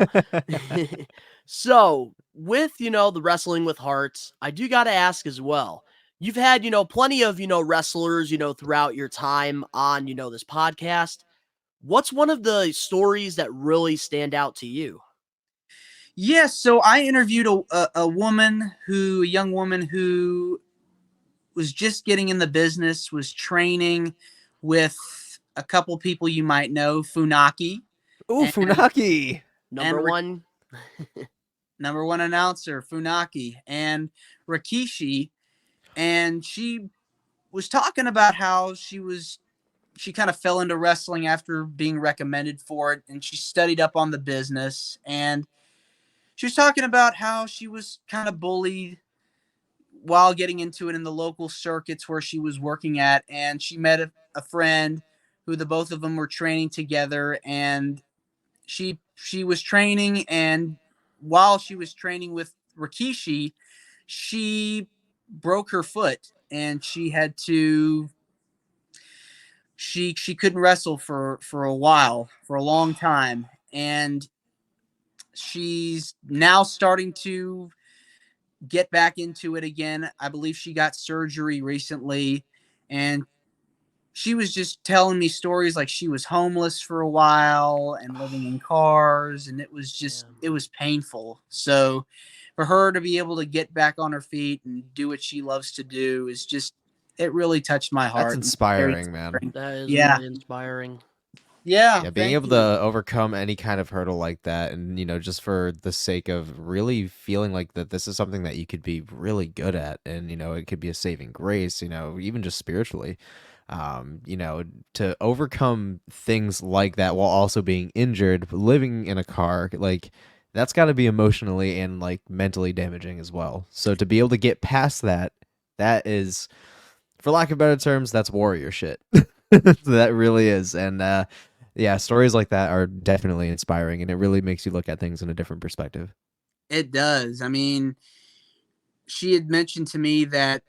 So, with, the Wrestling with Hearts, I do got to ask as well. You've had, plenty of, wrestlers, throughout your time on, this podcast. What's one of the stories that really stand out to you? Yes, so I interviewed a young woman who was just getting in the business, was training with a couple people you might know, Funaki Ooh, and Funaki. Number one. number one announcer, Funaki, and Rikishi. And she was talking about how she kind of fell into wrestling after being recommended for it, and she studied up on the business. And she was talking about how she was kind of bullied while getting into it in the local circuits where she was working at. And she met a friend who the both of them were training together, and she was training, and while she was training with Rikishi, she broke her foot, and she couldn't wrestle for a while, for a long time. And she's now starting to get back into it again. I believe she got surgery recently, and she was just telling me stories like she was homeless for a while and living in cars, and it was just it was painful. So for her to be able to get back on her feet and do what she loves to do is just, it really touched my heart. That's inspiring, man. That is Yeah. really inspiring. Yeah, Yeah, being thank able you. to overcome any kind of hurdle like that, and just for the sake of really feeling like that this is something that you could be really good at, and it could be a saving grace, even just spiritually. To overcome things like that while also being injured, living in a car, like that's got to be emotionally and like mentally damaging as well. So to be able to get past that, that is, for lack of better terms, that's warrior shit. That really is. And yeah, stories like that are definitely inspiring, and it really makes you look at things in a different perspective. It does. I mean, she had mentioned to me that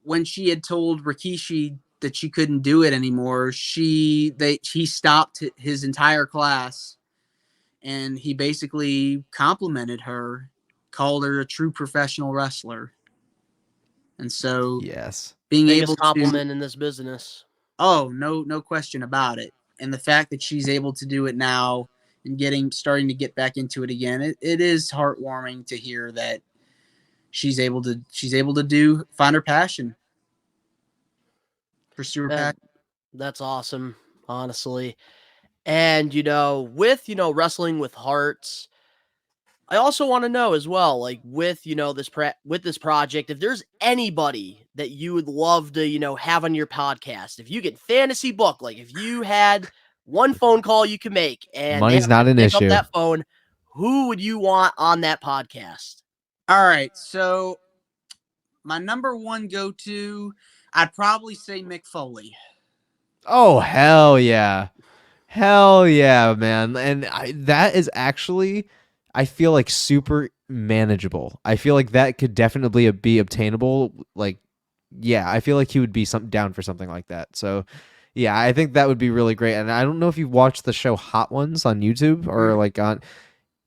when she had told Rikishi that she couldn't do it anymore, he stopped his entire class, and he basically complimented her, called her a true professional wrestler. And so Yes. being able Biggest to, compliment in this business. oh, no question about it. And the fact that she's able to do it now and starting to get back into it again, it is heartwarming to hear that she's able to find her passion, pursue her That passion. that's awesome, honestly. And with Wrestling with Hearts, I also want to know as well, like with with this project, if there's anybody that you would love to have on your podcast, if you could fantasy book, like if you had one phone call you could make and they Money's have not to an pick up issue. that phone, who would you want on that podcast? All right, so my number one go-to, I'd probably say Mick Foley. Oh, hell yeah. Hell yeah, man. And that is actually, I feel like, super manageable. I feel like that could definitely be obtainable. Like, yeah, I feel like he would be down for something like that. So, yeah, I think that would be really great. And I don't know if you've watched the show Hot Ones on YouTube or like on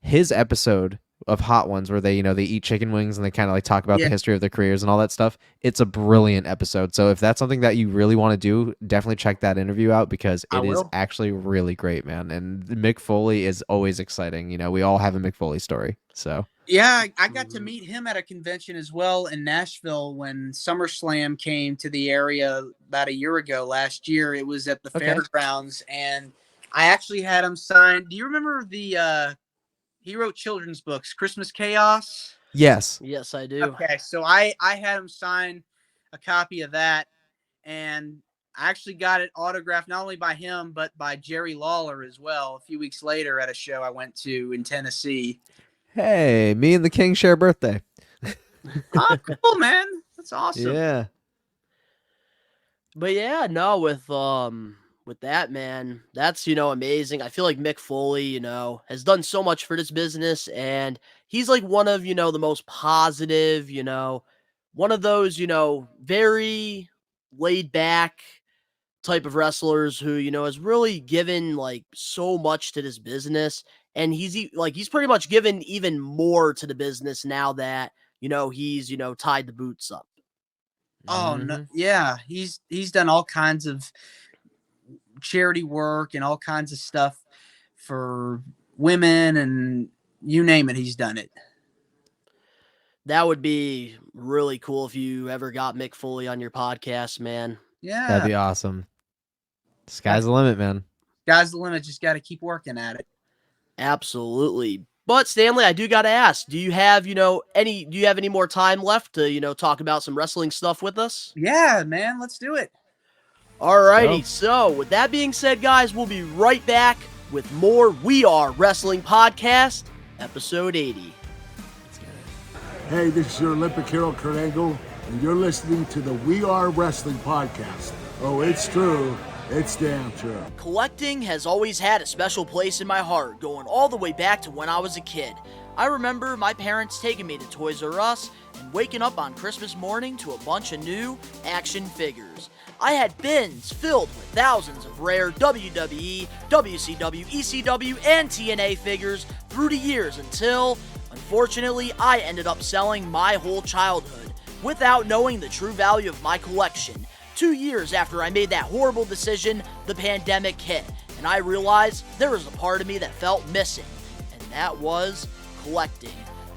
his episode of Hot Ones where they eat chicken wings and they kind of like talk about the Yeah. history of their careers and all that stuff. It's a brilliant episode. So if that's something that you really want to do, definitely check that interview out because I it is will. actually really great, man. And Mick Foley is always exciting. We all have a Mick Foley story. So Yeah, I got to meet him at a convention as well in Nashville when SummerSlam came to the area about a year ago last year. It was at the Okay. fairgrounds, and I actually had him sign. Do you remember he wrote children's books, Christmas Chaos? yes, Yes, I do. Okay, so I had him sign a copy of that, and I actually got it autographed not only by him but by Jerry Lawler as well. A few weeks later at a show I went to in Tennessee, Hey, me and the king share a birthday. Oh, cool, man. That's awesome. Yeah. But yeah, no, with that, man, that's amazing. I feel like Mick Foley, has done so much for this business, and he's like one of the most positive, one of those very laid back type of wrestlers who has really given like so much to this business, and he's pretty much given even more to the business now that he's tied the boots up. Oh no, Mhm. yeah, he's done all kinds of charity work and all kinds of stuff for women, and you name it, he's done it. That would be really cool if you ever got Mick Foley on your podcast, man. Yeah, That'd be awesome. Sky's the limit, man. sky's the limit. Just got to keep working at it. Absolutely. But Stanley, I do got to ask, do you have any more time left to, talk about some wrestling stuff with us? Yeah, man, let's do it. Alrighty, so with that being said, guys, we'll be right back with more We Are Wrestling Podcast, episode 80. Hey, this is your Olympic hero, Kurt Angle, and you're listening to the We Are Wrestling Podcast. Oh, it's true. It's damn true. Collecting has always had a special place in my heart, going all the way back to when I was a kid. I remember my parents taking me to Toys R Us and waking up on Christmas morning to a bunch of new action figures. I had bins filled with thousands of rare WWE, WCW, ECW, and TNA figures through the years until, unfortunately, I ended up selling my whole childhood without knowing the true value of my collection. 2 years after I made that horrible decision, the pandemic hit, and I realized there was a part of me that felt missing, and that was collecting.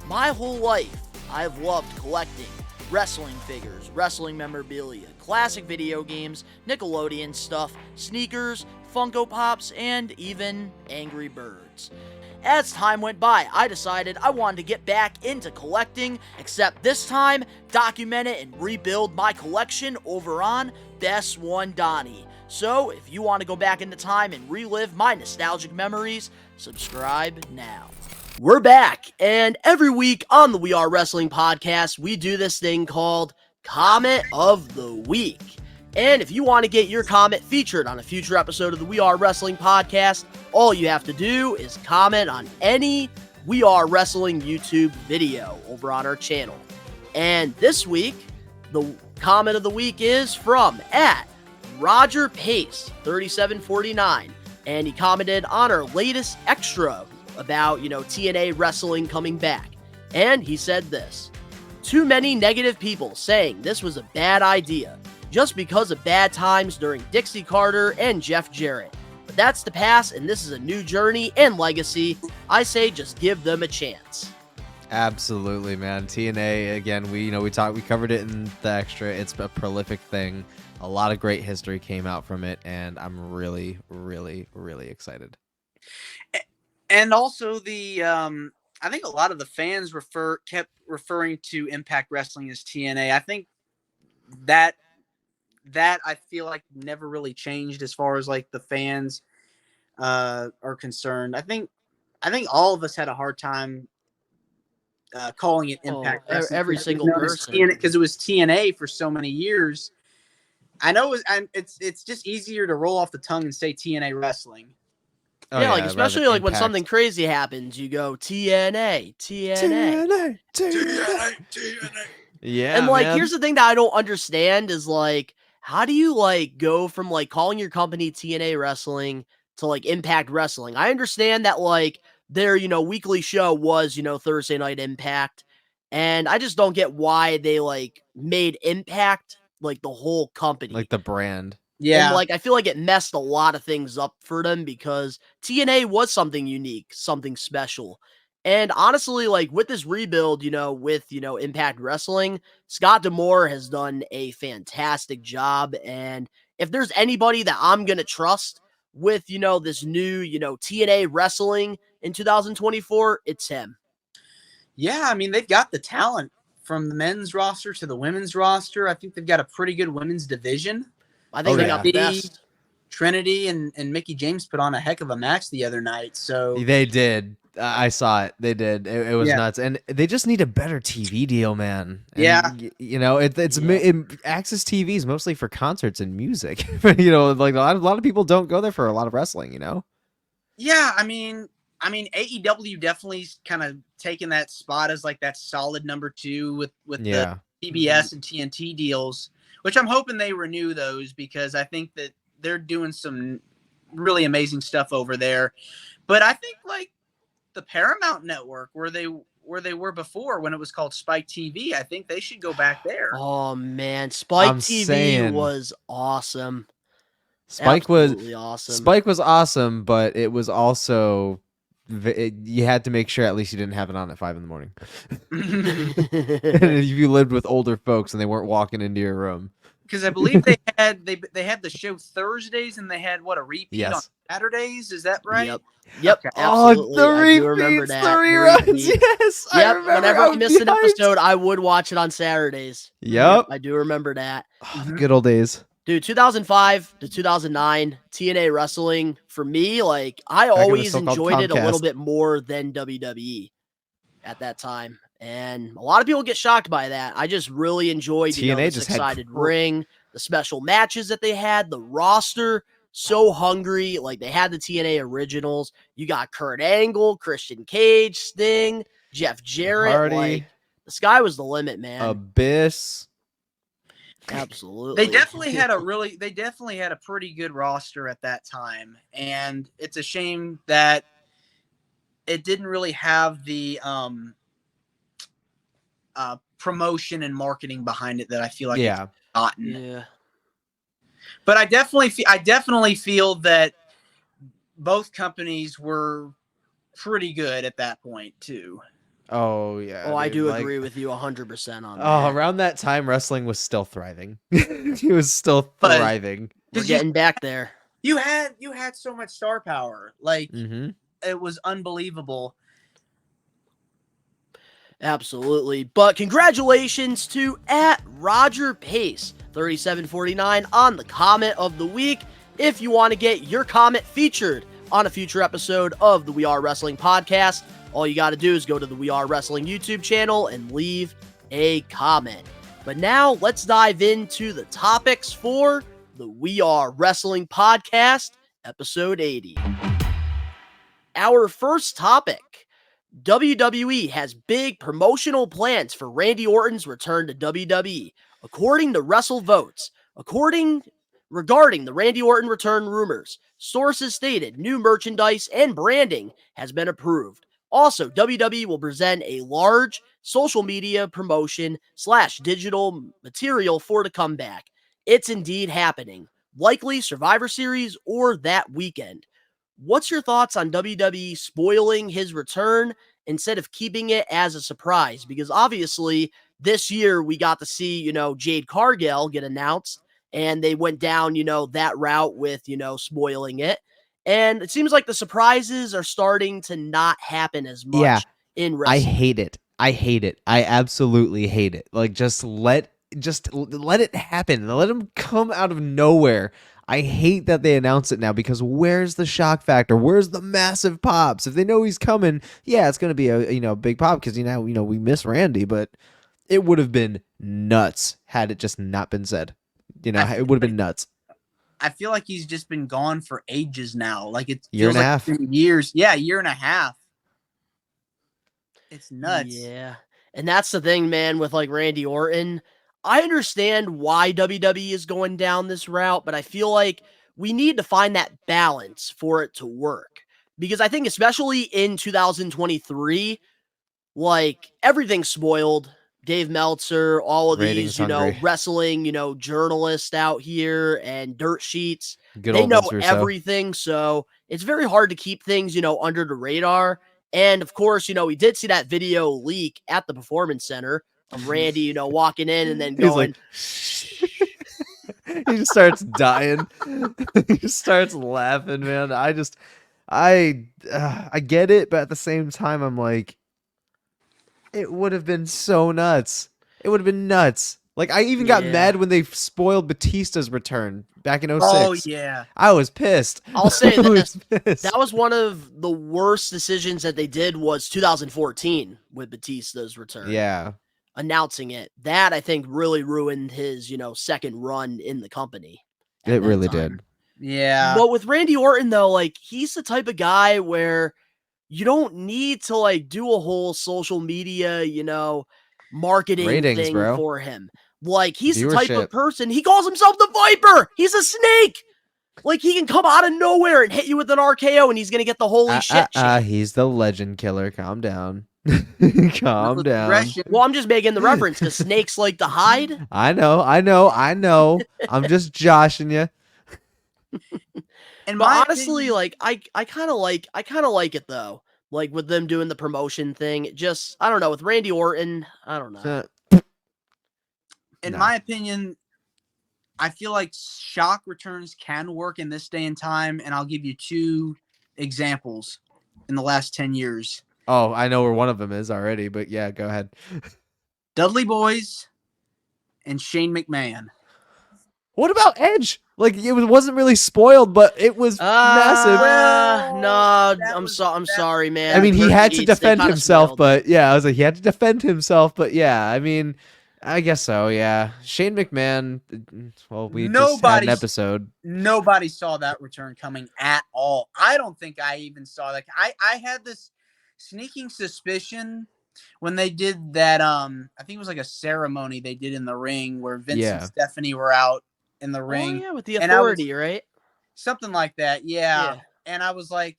My whole life, I've loved collecting wrestling figures, wrestling memorabilia, classic video games, Nickelodeon stuff, sneakers, Funko Pops, and even Angry Birds. As time went by, I decided I wanted to get back into collecting, except this time, document it and rebuild my collection over on Best One Donnie. So, if you want to go back into time and relive my nostalgic memories, subscribe now. We're back, and every week on the We Are Wrestling Podcast, we do this thing called Comment of the Week. And if you want to get your comment featured on a future episode of the We Are Wrestling Podcast, all you have to do is comment on any We Are Wrestling YouTube video over on our channel. And this week, the comment of the week is from Roger Pace 3749, and he commented on our latest extra about, TNA wrestling coming back. And he said this: "Too many negative people saying this was a bad idea just because of bad times during Dixie Carter and Jeff Jarrett. But that's the past, and this is a new journey and legacy. I say just give them a chance." Absolutely, man. TNA, again, we covered it in the extra. It's a prolific thing. A lot of great history came out from it, and I'm really, really, really excited. And also I think a lot of the fans kept referring to Impact Wrestling as TNA. I think that I feel like never really changed as far as like the fans are concerned. I think all of us had a hard time calling it Impact Wrestling. Every single person, because it was TNA for so many years. I know it's just easier to roll off the tongue and say TNA Wrestling. Oh, yeah, like especially like when Impact. something crazy happens, you go TNA. Yeah, And like, man. here's the thing that I don't understand is like, how do you like go from like calling your company TNA Wrestling to like Impact Wrestling? I understand that like their weekly show was Thursday Night Impact, and I just don't get why they like made Impact like the whole company, like the brand. Yeah, And like I feel like it messed a lot of things up for them because TNA was something unique, something special. And honestly, like with this rebuild, with Impact Wrestling, Scott D'Amore has done a fantastic job. And if there's anybody that I'm gonna trust with this new TNA Wrestling in 2024, it's him. Yeah, I mean, they've got the talent from the men's roster to the women's roster. I think they've got a pretty good women's division. I think they yeah. got the best. Trinity and Mickey James put on a heck of a match the other night. So They did. I saw it. They did. It was Yeah. nuts, and they just need a better TV deal, man. And, Yeah. you know, it's Yeah. Access TV is mostly for concerts and music. You know, like a lot of people don't go there for a lot of wrestling. You know. yeah, I mean AEW definitely kind of taken that spot as like that solid number 2 with Yeah. the TBS and TNT deals, which I'm hoping they renew those because I think that they're doing some really amazing stuff over there. But I think like the Paramount Network where they were before when it was called Spike TV, I think they should go back there. Oh man, Spike I'm TV saying- was awesome. Spike Absolutely awesome. Spike was awesome, but it was also you had to make sure at least you didn't have it on at 5 a.m. And if you lived with older folks and they weren't walking into your room. Because I believe they had the show Thursdays and they had a repeat Yes. on Saturdays. Is that right? Yep. Okay. Absolutely. Oh, I do remember repeats, that. the The reruns. repeats. Yes. I Yep. remember. Whenever I I was missed an behind. episode, I would watch it on Saturdays. Yep. I do remember that. Oh, the good old days. Dude, 2005 to 2009, TNA wrestling, for me, like, I in the always so-called enjoyed it a little Comcast. bit more than WWE at that time. And a lot of people get shocked by that. I just really enjoyed TNA the just had six-sided ring, the special matches that they had, the roster, so hungry. Like, they had the TNA originals. You got Kurt Angle, Christian Cage, Sting, Jeff Jarrett. Hardy. Like, the sky was the limit, man. Abyss. Absolutely. They definitely had a pretty good roster at that time, and it's a shame that it didn't really have the promotion and marketing behind it that I feel like Yeah. it's gotten. Yeah. But I definitely feel that both companies were pretty good at that point too. Oh yeah. Oh, I dude, do like- agree with you 100% on that. Oh, around that time, wrestling was still thriving. He was still But- thriving. We're 'Cause you- getting back there. You had so much star power, like Mm-hmm. it was unbelievable. Absolutely. But congratulations to @RogerPace3749 on the comment of the week. If you want to get your comment featured on a future episode of the We Are Wrestling podcast, all you got to do is go to the We Are Wrestling YouTube channel and leave a comment. But now let's dive into the topics for the We Are Wrestling podcast, episode 80. Our first topic: WWE has big promotional plans for Randy Orton's return to WWE, according to WrestleVotes. Regarding the Randy Orton return rumors, sources stated new merchandise and branding has been approved. Also, WWE will present a large social media promotion / digital material for the comeback. It's indeed happening. Likely Survivor Series or that weekend. What's your thoughts on WWE spoiling his return instead of keeping it as a surprise? Because obviously this year we got to see, Jade Cargill get announced, and they went down, that route with, spoiling it. And it seems like the surprises are starting to not happen as much in wrestling. I hate it. I absolutely hate it. Like, just let it happen. Let him come out of nowhere. I hate that they announce it now, because where's the shock factor? Where's the massive pops? If they know he's coming, yeah, it's going to be a big pop, because we miss Randy, but it would have been nuts had it just not been said. It would have been nuts. I feel like he's just been gone for ages now. Like it's Year and a half. Years. Yeah, year and a half. It's nuts. Yeah. And that's the thing, man, with like Randy Orton. I understand why WWE is going down this route, but I feel like we need to find that balance for it to work. Because I think especially in 2023, like everything's spoiled. Dave Meltzer, all of Ratings these, hungry. wrestling, journalists out here and dirt sheets. Good They old know Vince Russo. everything, so it's very hard to keep things, under the radar. And of course, we did see that video leak at the Performance Center of Randy, walking in and then He's going, like, he just starts dying. He just starts laughing, man. I get it, but at the same time, I'm like, it would have been so nuts. It would have been nuts. Like, I even got Yeah. mad when they spoiled Batista's return back in 06. Oh yeah. I was pissed. I'll say I was this. pissed. That was one of the worst decisions that they did was 2014 with Batista's return. Yeah. Announcing it. That, I think, really ruined his, second run in the company. at It that really time. did. Yeah. But with Randy Orton, though, like, he's the type of guy where you don't need to, like, do a whole social media, marketing Ratings, thing bro. for him. Like, he's the type Viewership. of person, he calls himself the Viper. He's a snake. Like, he can come out of nowhere and hit you with an RKO, and he's going to get the holy shit chant. He's the legend killer. Calm down. Calm down. Aggression. Well, I'm just making the reference because snakes like to hide. I know. I'm just joshing you. And But my honestly, opinion- like, I kind of like it, though. Like, with them doing the promotion thing, it just, I don't know, with Randy Orton, I don't know. in No. my opinion, I feel like shock returns can work in this day and time, and I'll give you 2 examples in the last 10 years. Oh, I know where one of them is already, but yeah, go ahead. Dudley Boys and Shane McMahon. What about Edge? Like, it wasn't really spoiled, but it was massive. No, That I'm was- sorry, man. I mean, he Dirt had to sheets, they defend kinda himself, spoiled. but yeah, I was like, he had to defend himself, but yeah, I mean, I guess so, yeah. Shane McMahon, well, we just had an Nobody's- episode. Nobody saw that return coming at all. I don't think I even saw that. I had this sneaking suspicion when they did that. I think it was like a ceremony they did in the ring where Vince Yeah. and Stephanie were out in the Oh, ring, yeah, with the And I was- authority, right? something like that. Yeah. Yeah. And I was like,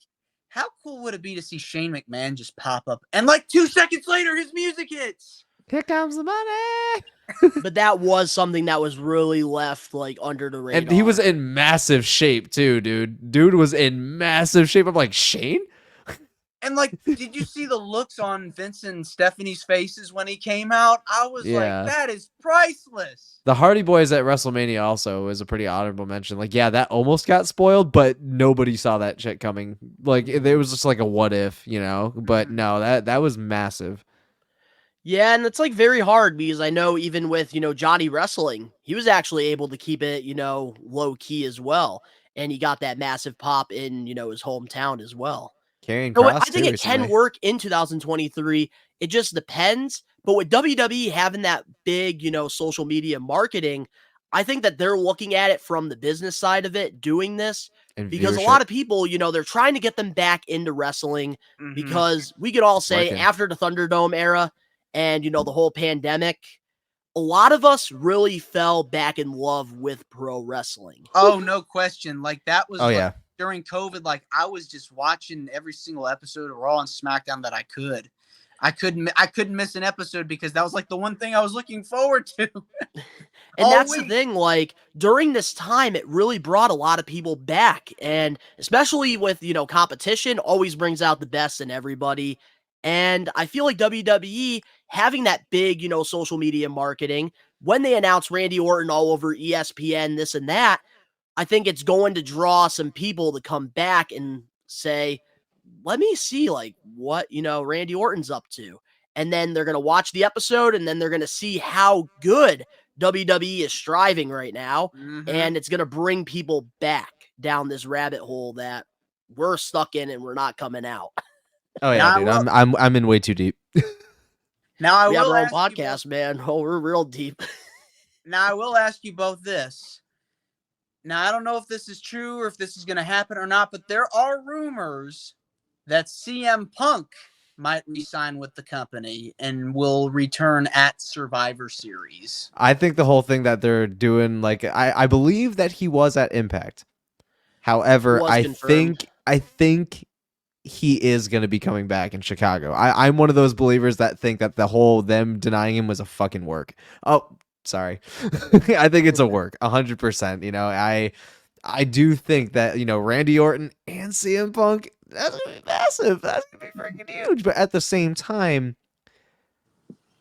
how cool would it be to see Shane McMahon just pop up and like 2 seconds later his music hits? Here comes the money. But that was something that was really left, like, under the radar. And he was in massive shape too, dude. Dude was in massive shape. I'm like, Shane? And like, did you see the looks on Vince and Stephanie's faces when he came out? I was Yeah. like, that is priceless. The Hardy Boys at WrestleMania also is a pretty honorable mention. Like, yeah, that almost got spoiled, but nobody saw that shit coming. Like, it was just like a what if, But no, that was massive. Yeah, and it's like very hard because I know even with, Johnny Wrestling, he was actually able to keep it, low key as well. And he got that massive pop in, his hometown as well. Carrying So Cross I think too, it can recently. work in 2023. It just depends. But with WWE having that big, social media marketing, I think that they're looking at it from the business side of it, doing this. And Because a viewership. lot of people, they're trying to get them back into wrestling Mhm. because we could all say Working. after the Thunderdome era and, the whole pandemic, a lot of us really fell back in love with pro wrestling. Oh, no question. Like that was Oh, like, yeah. during COVID, like I was just watching every single episode of Raw and SmackDown that I could. I couldn't miss an episode because that was like the one thing I was looking forward to. And all that's the week. thing, like during this time, it really brought a lot of people back. And especially with, competition always brings out the best in everybody. And I feel like WWE having that big, social media marketing, when they announce Randy Orton all over ESPN, this and that, I think it's going to draw some people to come back and say, let me see like what, Randy Orton's up to. And then they're going to watch the episode and then they're going to see how good WWE is striving right now. Mhm. And it's going to bring people back down this rabbit hole that we're stuck in and we're not coming out. Oh yeah, Now, dude. I will- I'm in way too deep. now I We have will our own ask you both- podcast, man. Oh, we're real deep. Now I will ask you both this. Now I don't know if this is true or if this is going to happen or not, but there are rumors that CM Punk might resign with the company and will return at Survivor Series. I think the whole thing that they're doing, like, I believe that he was at Impact. However, Was I confirmed. think he is going to be coming back in Chicago. I'm one of those believers that think that the whole them denying him was a fucking work. Oh, sorry. I think it's a work, 100%. I do think that, Randy Orton and CM Punk, that's going to be massive. That's going to be freaking huge. But at the same time,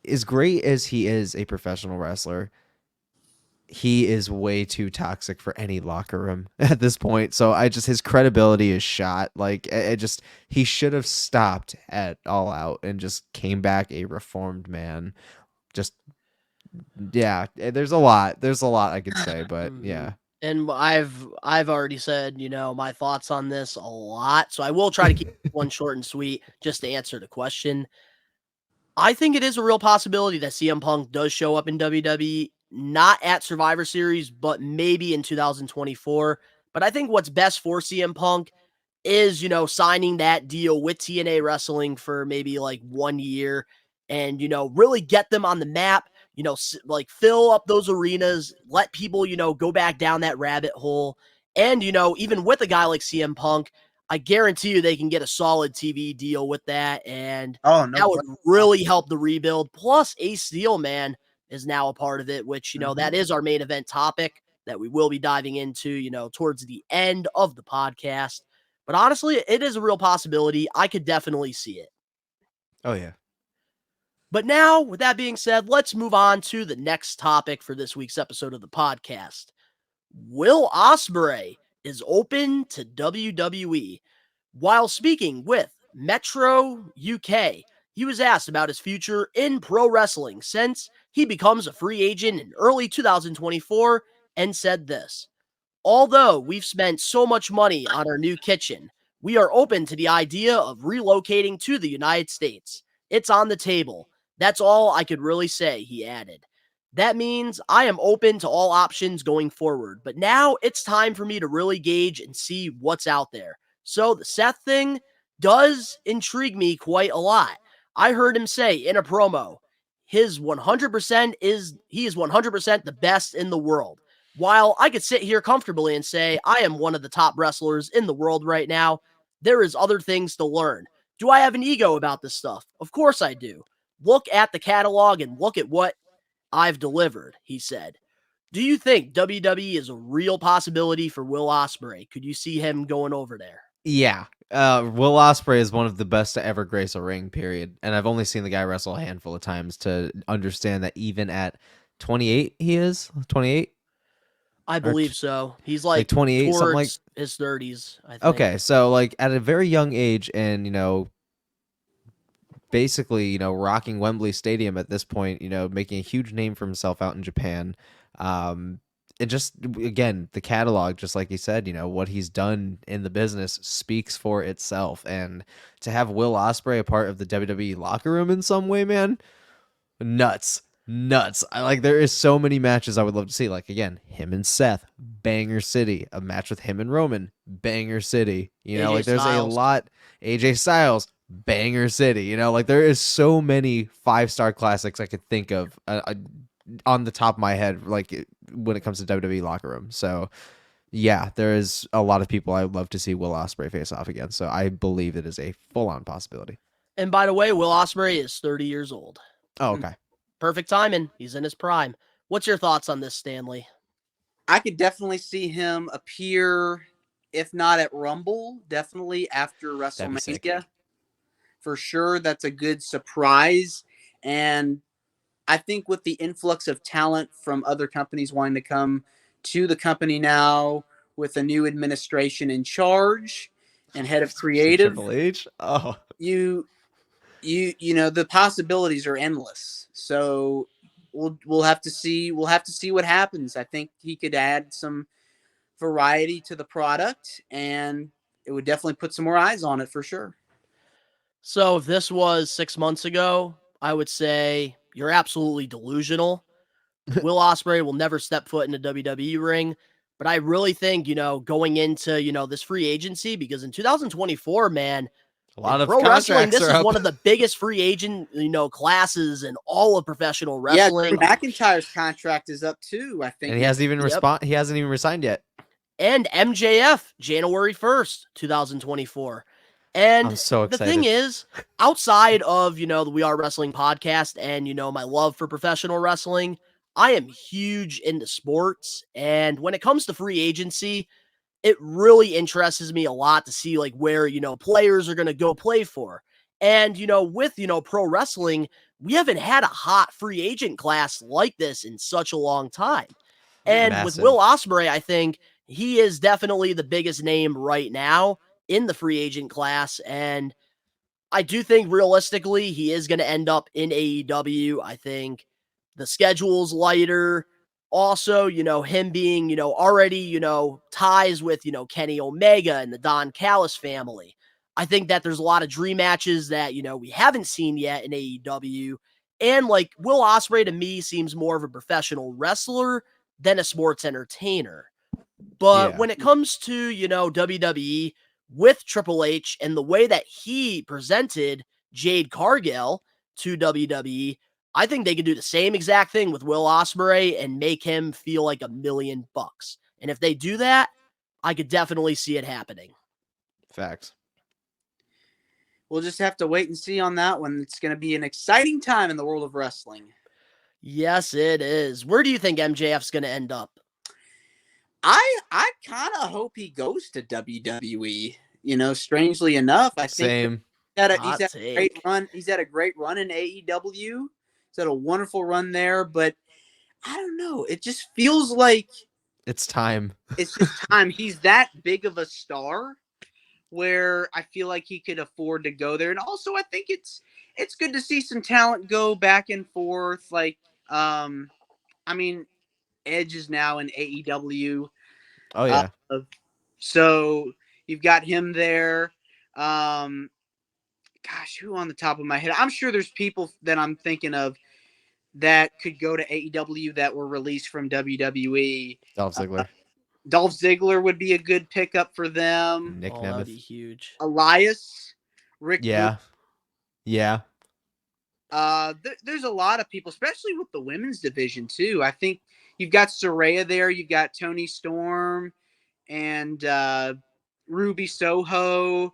as great as he is a professional wrestler, he is way too toxic for any locker room at this point. So his credibility is shot. Like he should have stopped at All Out and just came back a reformed man. Just Yeah, there's a lot. There's a lot I could say, but yeah. And I've already said, my thoughts on this a lot, so I will try to keep one short and sweet just to answer the question. I think it is a real possibility that CM Punk does show up in WWE, not at Survivor Series, but maybe in 2024. But I think what's best for CM Punk is, signing that deal with TNA Wrestling for maybe like 1 year and, really get them on the map, like fill up those arenas, let people, go back down that rabbit hole. And, even with a guy like CM Punk, I guarantee you they can get a solid TV deal with that. And Oh, no that would question. really help the rebuild. Plus, Ace Steel, man, is now a part of it, which, that is our main event topic that we will be diving into, towards the end of the podcast. But honestly, it is a real possibility. I could definitely see it. Oh yeah. But now, with that being said, let's move on to the next topic for this week's episode of the podcast. Will Ospreay is open to WWE. While speaking with Metro UK, he was asked about his future in pro wrestling since he becomes a free agent in early 2024 and said this: "Although we've spent so much money on our new kitchen, we are open to the idea of relocating to the United States. It's on the table. That's all I could really say," he added. "That means I am open to all options going forward, but now it's time for me to really gauge and see what's out there. So the Seth thing does intrigue me quite a lot. I heard him say in a promo, he is 100% the best in the world. While I could sit here comfortably and say I am one of the top wrestlers in the world right now, there is other things to learn. Do I have an ego about this stuff? Of course I do. Look at the catalog and look at what I've delivered," he said. Do you think WWE is a real possibility for Will Ospreay? Could you see him going over there? Yeah. Will Ospreay is one of the best to ever grace a ring, period. And I've only seen the guy wrestle a handful of times to understand that even at 28, he is 28. I believe so. He's like 28, something like. towards his 30s, I think. Okay, so like at a very young age, and basically, rocking Wembley Stadium at this point, making a huge name for himself out in Japan. And just, again, the catalog, just like you said, what he's done in the business speaks for itself. And to have Will Ospreay a part of the WWE locker room in some way, man, nuts. There is so many matches I would love to see. Like, again, him and Seth, banger city. A match with him and Roman, banger city. AJ there's Styles. a lot. AJ Styles, banger city. There is so many 5-star classics I could think of on the top of my head, when it comes to WWE locker room. So yeah, there is a lot of people I would love to see Will Ospreay face off again. So I believe it is a full-on possibility. And by the way, Will Ospreay is 30 years old. Oh, okay. Perfect timing. He's in his prime. What's your thoughts on this, Stanley? I could definitely see him appear, if not at Rumble, definitely after That'd be sick. WrestleMania. For sure, that's a good surprise. And I think with the influx of talent from other companies wanting to come to the company now, with a new administration in charge and head of creative, Triple H. Oh, you know, the possibilities are endless. So we'll have to see what happens. I think he could add some variety to the product, and it would definitely put some more eyes on it for sure. So if this was 6 months ago, I would say you're absolutely delusional. Will Ospreay will never step foot in a WWE ring. But I really think, going into, this free agency, because in 2024, man, a lot of pro wrestling, contracts this are is up. one of the biggest free agent, classes in all of professional Yeah, wrestling. Drew McIntyre's contract is up too, I think. And he hasn't even Yep. He hasn't even resigned yet. And MJF, January 1st, 2024. And I'm so the excited. thing is, outside of, the We Are Wrestling podcast and, my love for professional wrestling, I am huge into sports. And when it comes to free agency, it really interests me a lot to see where, players are going to go play for. And, with, pro wrestling, we haven't had a hot free agent class like this in such a long time. And with Massive. Will Ospreay, I think he is definitely the biggest name right now in the free agent class. And I do think realistically, he is going to end up in AEW. I think The schedule's lighter. Also, him being, already, ties with, Kenny Omega and the Don Callis family. I think that there's a lot of dream matches that, we haven't seen yet in AEW. And like Will Ospreay to me seems more of a professional wrestler than a sports entertainer. But when it comes to, WWE with Triple H and the way that he presented Jade Cargill to WWE, I think they could do the same exact thing with Will Ospreay and make him feel like $1 million. And if they do that, I could definitely see it happening. Facts. We'll just have to wait and see on that one. It's going to be an exciting time in the world of wrestling. Yes, it is. Where do you think MJF's going to end up? I kind of hope he goes to WWE. Strangely enough, I think he's had a great run. He's had a great run in AEW. He's had a wonderful run there, but I don't know. It just feels like it's time. It's just time. He's that big of a star where I feel like he could afford to go there. And also I think it's good to see some talent go back and forth. Like, Edge is now in AEW. Oh yeah. So you've got him there. Gosh, who on the top of my head? I'm sure there's people that I'm thinking of that could go to AEW that were released from WWE. Dolph Ziggler. Dolph Ziggler would be a good pickup for them. Nick Nemeth. That would be huge. Elias. Rick. Yeah. Booth. Yeah. There's a lot of people, especially with the women's division too. I think you've got Saraya there. You've got Toni Storm and Ruby Soho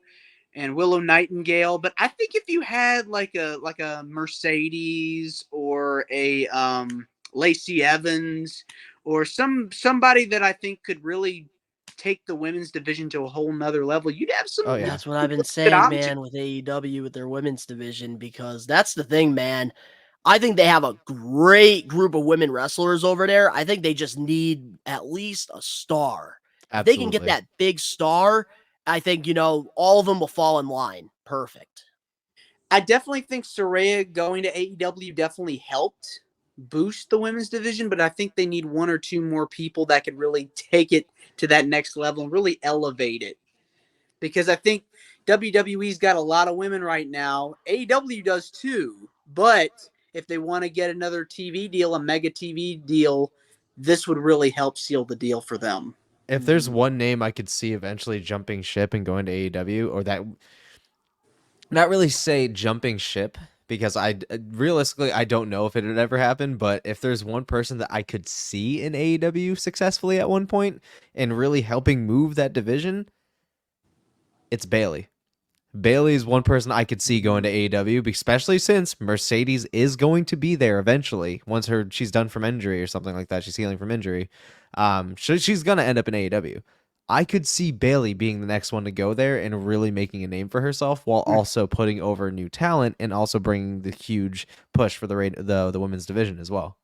and Willow Nightingale. But I think if you had like a Mercedes or a Lacey Evans or somebody that I think could really take the women's division to a whole nother level, you'd have some. Oh, yeah. That's what I've been saying, man, with AEW with their women's division, because that's the thing, man. I think they have a great group of women wrestlers over there. I think they just need at least a star. Absolutely. If they can get that big star, I think, all of them will fall in line. Perfect. I definitely think Saraya going to AEW definitely helped boost the women's division, but I think they need one or two more people that could really take it to that next level and really elevate it. Because I think WWE's got a lot of women right now. AEW does too, but if they want to get another TV deal, a mega TV deal, this would really help seal the deal for them. If there's one name I could see eventually jumping ship and going to AEW, or that, not really say jumping ship, because realistically, I don't know if it would ever happen, but if there's one person that I could see in AEW successfully at one point and really helping move that division, it's Bayley. Bayley is one person I could see going to AEW, especially since Mercedes is going to be there eventually once she's done from injury or something like that. She's healing from injury. She's going to end up in AEW. I could see Bayley being the next one to go there and really making a name for herself while also putting over new talent and also bringing the huge push for the women's division as well.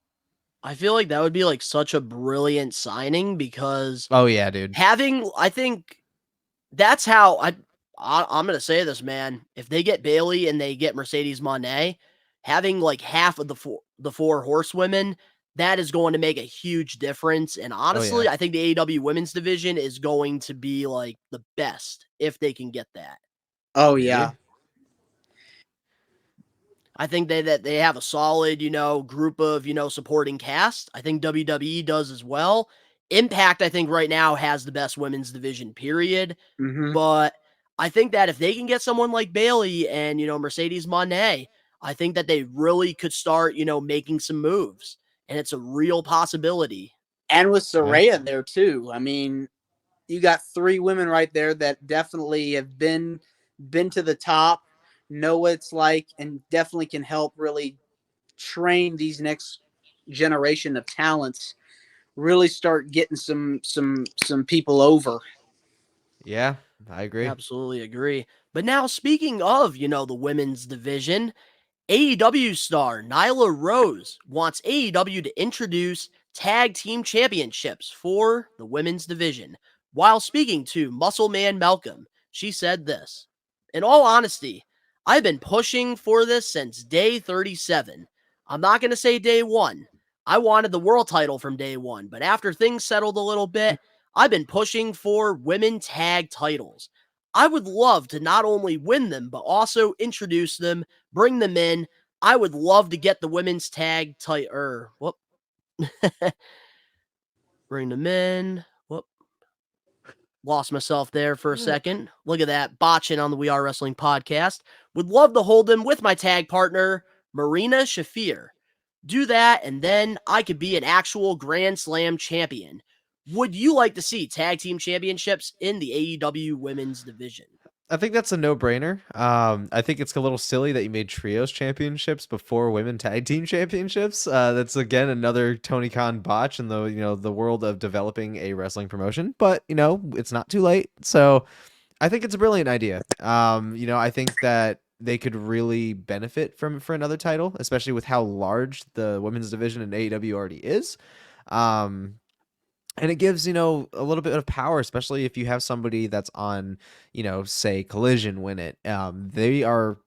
I feel like that would be like such a brilliant signing because oh yeah, dude. I think that's how I'm going to say this, man. If they get Bayley and they get Mercedes Moné, having like half of the four horsewomen, that is going to make a huge difference. And honestly, I think the AEW women's division is going to be like the best if they can get that. Oh, yeah. I think that they have a solid, group of, supporting cast. I think WWE does as well. Impact, I think right now has the best women's division, period. Mm-hmm. But I think that if they can get someone like Bayley and, Mercedes Moné, I think that they really could start, making some moves. And it's a real possibility. And with Saraya there too. I mean, you got three women right there that definitely have been to the top, know what it's like, and definitely can help really train these next generation of talents, really start getting some people over. Yeah, I agree. Absolutely agree. But now speaking of, the women's division, AEW star Nyla Rose wants AEW to introduce tag team championships for the women's division. While speaking to Muscle Man Malcolm, she said this: "In all honesty, I've been pushing for this since day 37. I'm not going to say day 1, I wanted the world title from day one, but after things settled a little bit, I've been pushing for women tag titles. I would love to not only win them, but also introduce them, bring them in. I would love to get the women's tag title. Whoop. Bring them in. Whoop. Lost myself there for a second. Look at that. Botching on the We Are Wrestling podcast. Would love to hold them with my tag partner, Marina Shafir. Do that, and then I could be an actual Grand Slam champion. Would you like to see tag team championships in the AEW women's division? I think that's a no-brainer. I think it's a little silly that you made trios championships before women tag team championships. That's again another Tony Khan botch in the world of developing a wrestling promotion. But it's not too late. So I think it's a brilliant idea. I think that they could really benefit for another title, especially with how large the women's division in AEW already is. And it gives, a little bit of power, especially if you have somebody that's on, say Collision win it. They are,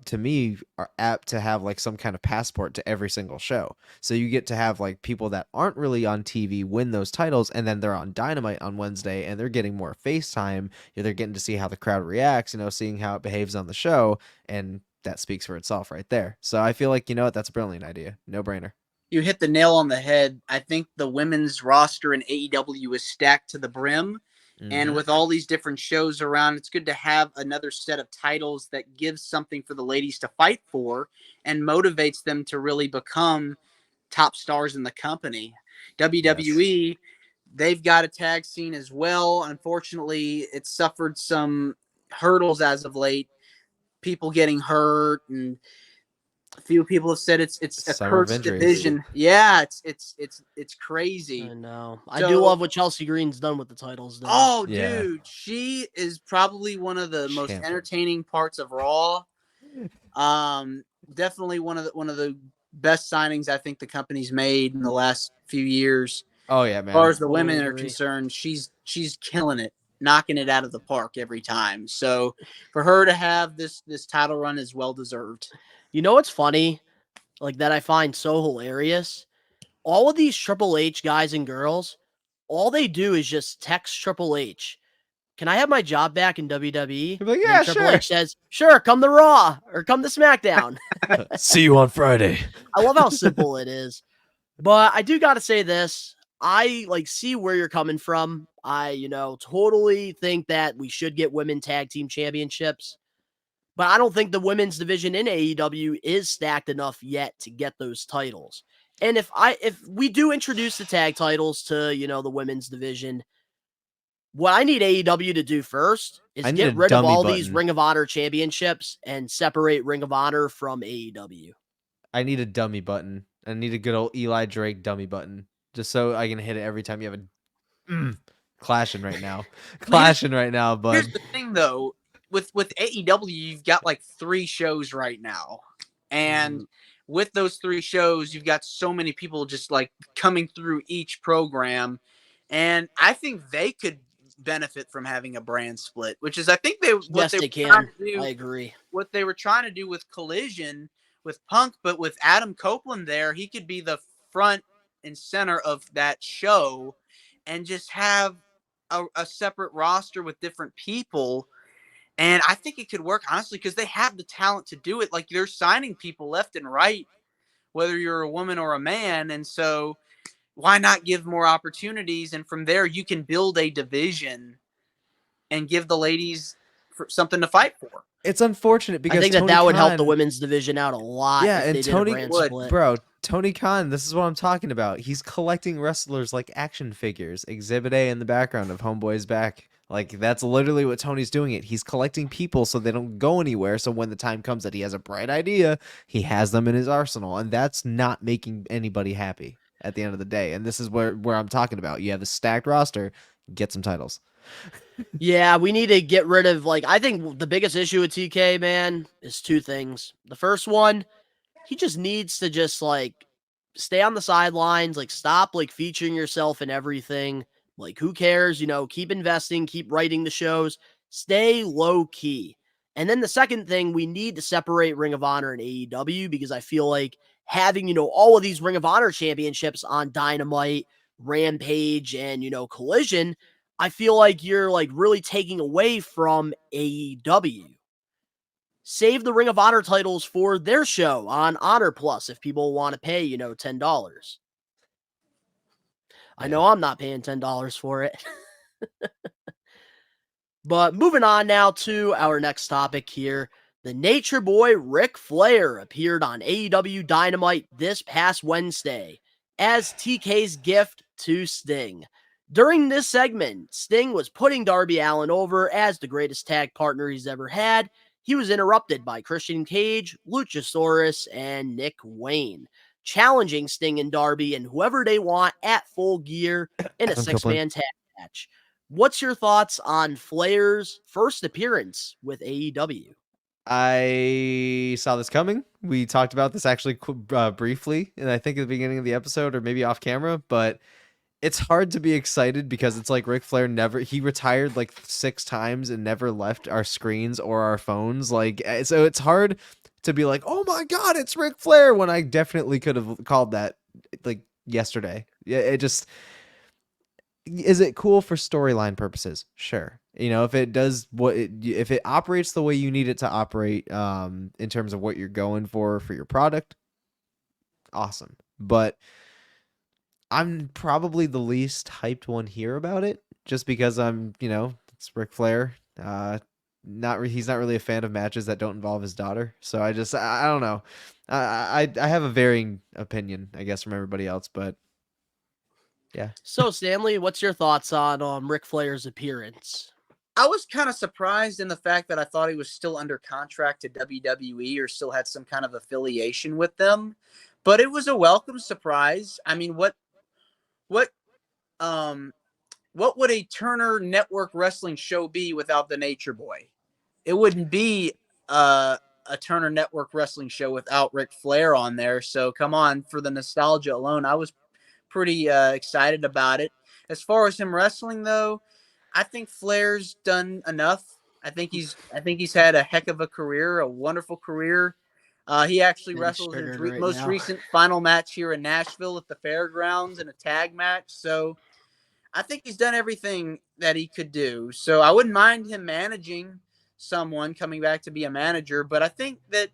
to me, are apt to have like some kind of passport to every single show. So you get to have like people that aren't really on TV win those titles, and then they're on Dynamite on Wednesday, and they're getting more face time. They're getting to see how the crowd reacts, seeing how it behaves on the show, and that speaks for itself right there. So I feel like, that's a brilliant idea. No brainer. You hit the nail on the head. I think the women's roster in AEW is stacked to the brim. And with all these different shows around, it's good to have another set of titles that gives something for the ladies to fight for and motivates them to really become top stars in the company. WWE, they've got a tag scene as well. Unfortunately, it's suffered some hurdles as of late. People getting hurt, and a few people have said it's a cursed division. Yeah, it's crazy. I know. I do love what Chelsea Green's done with the titles, though. Oh, yeah. Dude, she is probably one of the most entertaining parts of Raw. Definitely one of the best signings I think the company's made in the last few years. Oh yeah, man. As far as the women are concerned, she's killing it, knocking it out of the park every time. So for her to have this title run is well deserved. You know what's funny? Like that I find so hilarious? All of these Triple H guys and girls, all they do is just text Triple H. Can I have my job back in WWE? Like, yeah, and Triple H says, sure, come to Raw or come to SmackDown. See you on Friday. I love how simple it is. But I do got to say this. I see where you're coming from. I, totally think that we should get women tag team championships. But I don't think the women's division in AEW is stacked enough yet to get those titles. And if we do introduce the tag titles to, the women's division, what I need AEW to do first is get rid of all these Ring of Honor championships and separate Ring of Honor from AEW. I need a dummy button. I need a good old Eli Drake dummy button, just so I can hit it every time you have a clashing right now. Right now, bud. Here's the thing, though. With AEW, you've got like 3 shows right now. And with those 3 shows, you've got so many people just like coming through each program. And I think they could benefit from having a brand split, which is, I think they can. I agree. What they were trying to do with Collision with Punk, but with Adam Copeland there, he could be the front and center of that show and just have a separate roster with different people. And I think it could work, honestly, because they have the talent to do it. Like, they're signing people left and right, whether you're a woman or a man. And so why not give more opportunities? And from there, you can build a division and give the ladies something to fight for. It's unfortunate because I think that would help the women's division out a lot. Yeah, if and they Tony did a brand split. Bro, Tony Khan, this is what I'm talking about. He's collecting wrestlers like action figures. Exhibit A in the background of Homeboy's back. Like, that's literally what Tony's doing it. He's collecting people so they don't go anywhere. So when the time comes that he has a bright idea, he has them in his arsenal. And that's not making anybody happy at the end of the day. And this is where I'm talking about. You have a stacked roster, get some titles. Yeah, we need to get rid of, I think the biggest issue with TK, man, is 2 things. The first one, he just needs to just, stay on the sidelines, stop, featuring yourself in everything. Who cares? Keep investing, keep writing the shows, stay low key. And then the second thing, we need to separate Ring of Honor and AEW because I feel like having, all of these Ring of Honor championships on Dynamite, Rampage, and, Collision, I feel like you're like really taking away from AEW. Save the Ring of Honor titles for their show on Honor Plus if people want to pay, $10. I know I'm not paying $10 for it. But moving on now to our next topic here. The Nature Boy Ric Flair appeared on AEW Dynamite this past Wednesday as TK's gift to Sting. During this segment, Sting was putting Darby Allin over as the greatest tag partner he's ever had. He was interrupted by Christian Cage, Luchasaurus, and Nick Wayne, challenging Sting and Darby and whoever they want at Full Gear in a six-man tag match. What's your thoughts on Flair's first appearance with AEW? I saw this coming. We talked about this actually briefly, and I think at the beginning of the episode or maybe off camera, but it's hard to be excited because it's like Ric Flair he retired like 6 times and never left our screens or our phones. Like, so it's hard to be like, oh my God, it's Ric Flair, when I definitely could have called that like yesterday. Yeah, it just, is it cool for storyline purposes? Sure. If it does if it operates the way you need it to operate, in terms of what you're going for your product, awesome. But I'm probably the least hyped one here about it, just because it's Ric Flair. He's not really a fan of matches that don't involve his daughter. So I don't know. I have a varying opinion, I guess, from everybody else, but yeah. So, Stanley, what's your thoughts on Ric Flair's appearance? I was kind of surprised in the fact that I thought he was still under contract to WWE or still had some kind of affiliation with them, but it was a welcome surprise. I mean, what would a Turner Network wrestling show be without the Nature Boy? It wouldn't be a Turner Network wrestling show without Ric Flair on there. So come on, for the nostalgia alone, I was pretty excited about it. As far as him wrestling, though, I think Flair's done enough. I think he's had a heck of a career, a wonderful career. He actually wrestled his most recent final match here in Nashville at the Fairgrounds in a tag match. So I think he's done everything that he could do. So I wouldn't mind him managing someone, coming back to be a manager. But I think that,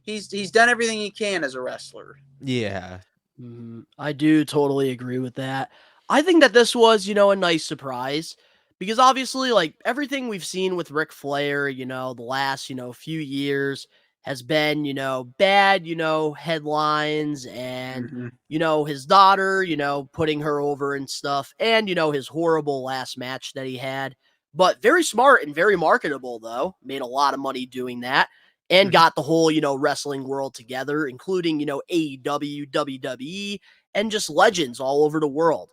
he's done everything he can as a wrestler. Yeah. I do totally agree with that. I think that this was, a nice surprise because obviously, like, everything we've seen with Ric Flair, the last, few years has been, bad, headlines and, his daughter, putting her over and stuff, and, his horrible last match that he had. But very smart and very marketable, though. Made a lot of money doing that. And got the whole, wrestling world together, including, AEW, WWE, and just legends all over the world.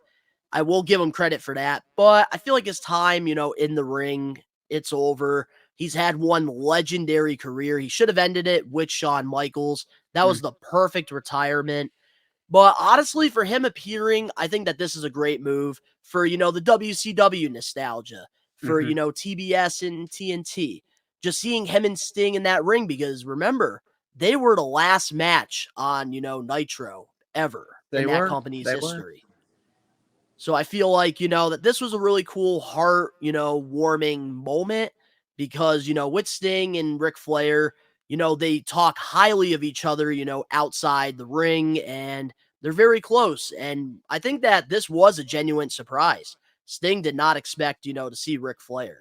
I will give him credit for that, but I feel like his time, in the ring, it's over. He's had one legendary career. He should have ended it with Shawn Michaels. That was the perfect retirement. But honestly, for him appearing, I think that this is a great move for, the WCW nostalgia, for, TBS and TNT. Just seeing him and Sting in that ring, because remember, they were the last match on, Nitro ever in that company's history. So I feel like, that this was a really cool heart, warming moment because, with Sting and Ric Flair, they talk highly of each other, outside the ring, and they're very close. And I think that this was a genuine surprise. Sting did not expect, to see Ric Flair.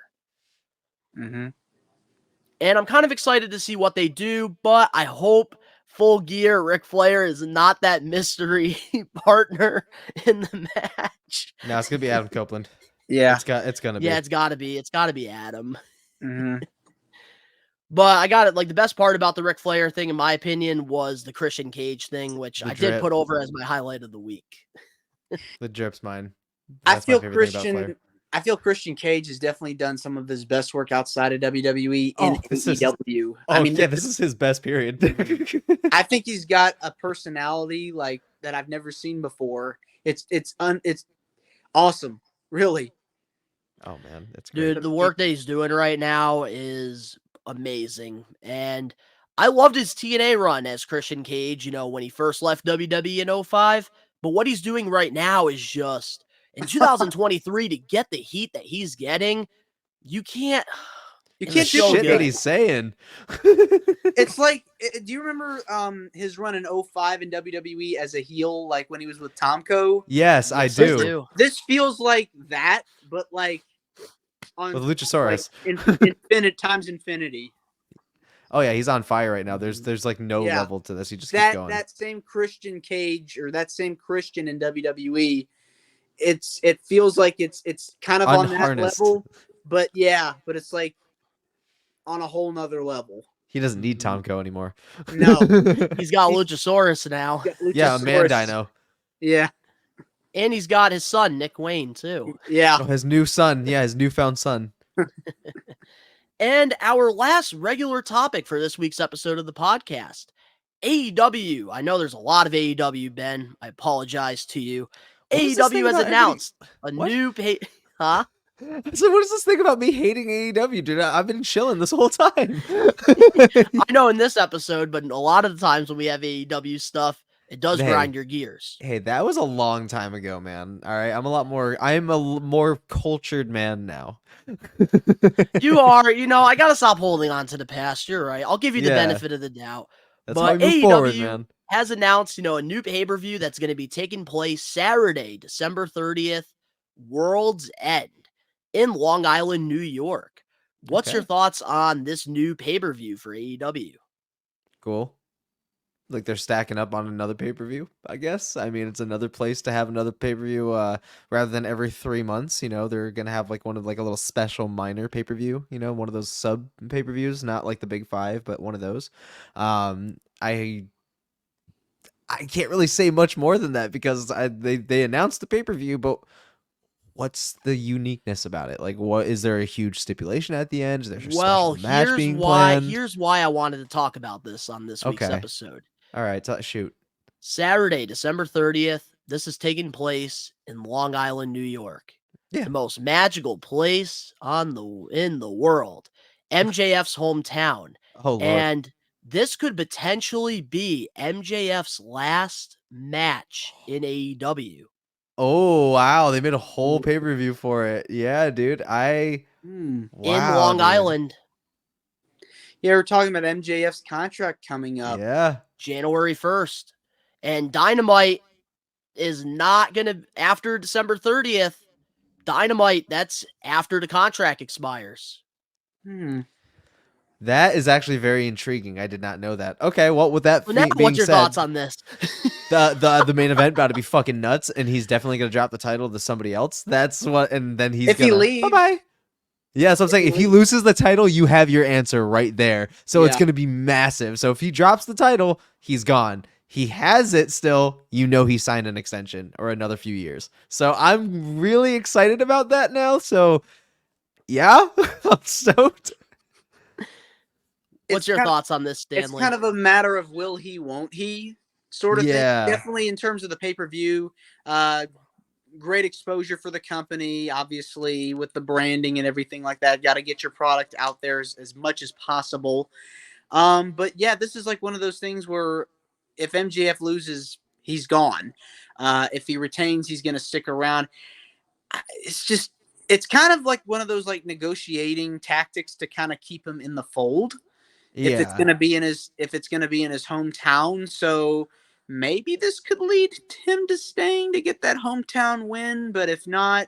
And I'm kind of excited to see what they do, but I hope Full Gear Ric Flair is not that mystery partner in the match. No, it's gonna be Adam Copeland. Yeah, it's gonna be. Yeah, it's gotta be Adam. But I got it. Like, the best part about the Ric Flair thing, in my opinion, was the Christian Cage thing, which I did put over as my highlight of the week. The drip's mine. I feel Christian Cage has definitely done some of his best work outside of WWE in AEW. This is his best period. I think he's got a personality like that I've never seen before. It's awesome, really. Oh man, it's great. Dude, the work that he's doing right now is amazing, and I loved his TNA run as Christian Cage, when he first left WWE in '05. But what he's doing right now is just in 2023 to get the heat that he's getting. You can't. You The can't so shit good. that he's saying. It's like, do you remember his run in '05 in WWE as a heel, like when he was with Tomko? Yes, I Yes, do. This feels like that, but like on With Luchasaurus. infinite times infinity. Oh yeah, he's on fire right now. There's like no Yeah. level to this. He just keeps going. That same Christian Cage or that same Christian in WWE, it feels like it's kind of on that Unharnessed. level, but it's like on a whole nother level. He doesn't need Tomko anymore. No. He's got Luchasaurus now. Yeah, man Luchasaurus. dino. Yeah. And he's got his son, Nick Wayne, too. Yeah. Oh, his new son. Yeah, his newfound son. And our last regular topic for this week's episode of the podcast, AEW. I know there's a lot of AEW, Ben. I apologize to you. What is this thing AEW has about announced a What? new Huh? So what is this thing about me hating AEW, dude? I've been chilling this whole time. I know in this episode, but a lot of the times when we have AEW stuff, it does Hey. grind your gears. Hey, that was a long time ago, man. All right, I'm a more cultured man now. You are, I got to stop holding on to the past. You're right. I'll give you the Yeah. benefit of the doubt. That's how I But move forward, AEW man. has announced, a new pay-per-view that's going to be taking place Saturday, December 30th, World's End in Long Island, New York. What's Okay. your thoughts on this new pay-per-view for AEW? Cool. Like they're stacking up on another pay-per-view, I guess. I mean, it's another place to have another pay-per-view rather than every 3 months, they're going to have like one of like a little special minor pay-per-view, one of those sub pay-per-views, not like the big 5, but one of those. I can't really say much more than that because they announced the pay-per-view, but what's the uniqueness about it? Like, what is there a huge stipulation at the end? Is there a Well, special match here's being why. planned? Here's why I wanted to talk about this on this week's Okay. episode. All right, shoot. Saturday, December 30th. This is taking place in Long Island, New York. Yeah. The most magical place in the world. MJF's hometown. Oh Lord. And this could potentially be MJF's last match in AEW. Oh wow, they made a whole pay-per-view for it. Yeah, dude. Wow, in Long dude. Island, Yeah, we're talking about MJF's contract coming up. Yeah. January 1st. And Dynamite is not going to, after December 30th, Dynamite, that's after the contract expires. That is actually very intriguing. I did not know that. Okay, well, with that Well, now, being what's your said, thoughts on this? the main event about to be fucking nuts, and he's definitely gonna drop the title to somebody else. That's what, and then he's If he gonna leaves. bye. Yeah, so I'm saying if he loses the title, you have your answer right there. So it's Yeah. gonna be massive. So if he drops the title, he's gone. He has it still, he signed an extension or another few years. So I'm really excited about that now. So yeah, I'm stoked. What's It's your kind of- thoughts on this, Stanley? It's kind of a matter of will he, won't he sort of Yeah. thing. Definitely in terms of the pay-per-view, great exposure for the company, obviously with the branding and everything like that. Got to get your product out there as much as possible. But yeah, this is like one of those things where if MJF loses, he's gone. If he retains, he's going to stick around. It's kind of like one of those like negotiating tactics to kind of keep him in the fold. Yeah. If it's going to be in his hometown. So maybe this could lead him to staying to get that hometown win. But if not,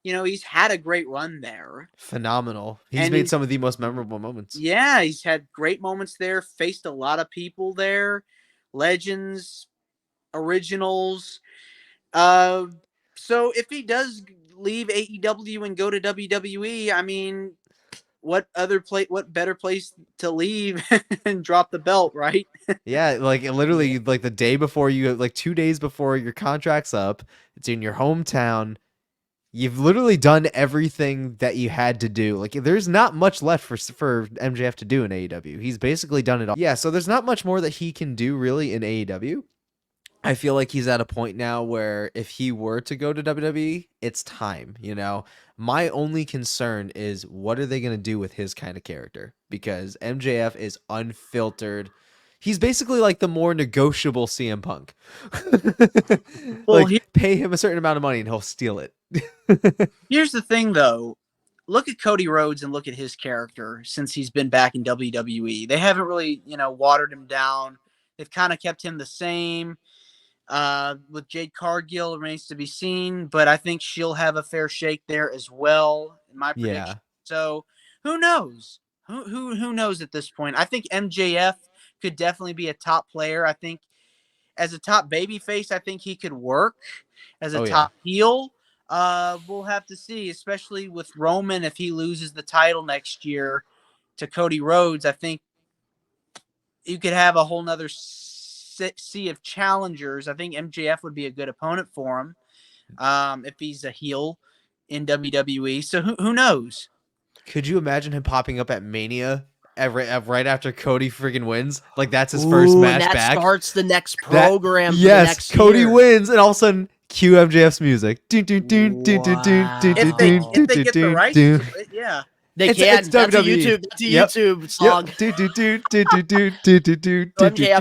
he's had a great run there. Phenomenal. He's And made he's- some of the most memorable moments. Yeah, he's had great moments there, faced a lot of people there, legends, originals. So if he does leave AEW and go to WWE, I mean, what better place to leave and drop the belt, right? Yeah, like literally like the day before like 2 days before your contract's up, it's in your hometown. You've literally done everything that you had to do. Like there's not much left for MJF to do in AEW. He's basically done it all. Yeah, so there's not much more that he can do really in AEW. I feel like he's at a point now where if he were to go to WWE, it's time, My only concern is what are they going to do with his kind of character? Because MJF is unfiltered. He's basically like the more negotiable CM Punk. Well, Pay him a certain amount of money and he'll steal it. here's the thing, though. Look at Cody Rhodes and look at his character since he's been back in WWE. They haven't really, watered him down. They've kind of kept him the same. With Jade Cargill remains to be seen, but I think she'll have a fair shake there as well, in my prediction. Yeah. So who knows? Who knows at this point? I think MJF could definitely be a top player. I think as a top babyface, I think he could work as a top heel. We'll have to see, especially with Roman, if he loses the title next year to Cody Rhodes. I think you could have a whole nother sea of challengers. I think MJF would be a good opponent for him if he's a heel in WWE. So who knows? Could you imagine him popping up at Mania right after Cody freaking wins? Like that's his first match that back. Starts the next program. Yes, the next Cody year. wins, and all of a sudden, cue MJF's music. If they get the rights to it, yeah. They can. It's That's a WWE. YouTube song. MJF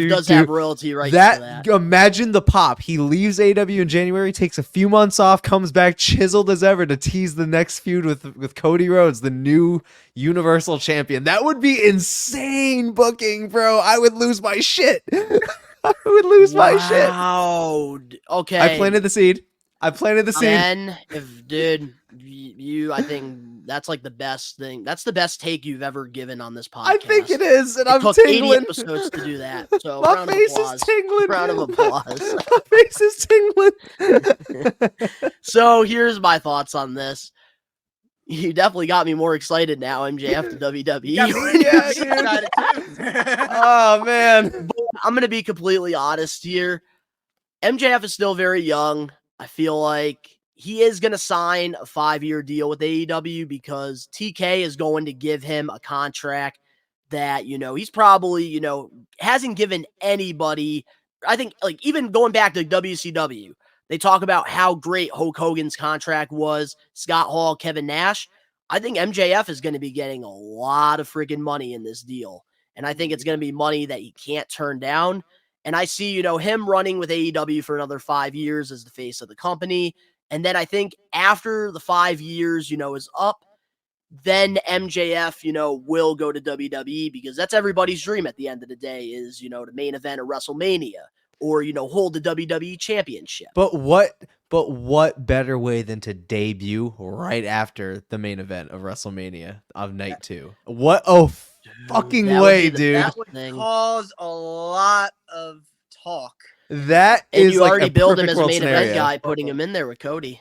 does have royalty rights for that. Imagine the pop. He leaves AEW in January, takes a few months off, comes back chiseled as ever to tease the next feud with Cody Rhodes, the new Universal Champion. That would be insane booking, bro. I would lose my shit. I would lose my shit. Wow. Okay. I planted the seed. Then, I think that's like the best thing. That's the best take you've ever given on this podcast. I think it is, and I'm took tingling. 80 episodes to do that. So My face is tingling. Round of applause. My face is tingling. So here's my thoughts on this. You definitely got me more excited now, MJF to WWE. Oh, man. But I'm going to be completely honest here. MJF is still very young. I feel like he is going to sign a 5-year deal with AEW because TK is going to give him a contract that, he's probably, hasn't given anybody. I think, like, even going back to WCW, they talk about how great Hulk Hogan's contract was, Scott Hall, Kevin Nash. I think MJF is going to be getting a lot of freaking money in this deal. And I think it's going to be money that he can't turn down. And I see, him running with AEW for another 5 years as the face of the company. And then I think after the 5 years, is up, then MJF, will go to WWE because that's everybody's dream at the end of the day is, to main event a WrestleMania or, hold the WWE championship. But what better way than to debut right after the main event of WrestleMania of night 2? What fucking way, dude. That would cause a lot of talk. That and is you like already a build him perfect as a world main scenario. event guy, putting him in there with Cody.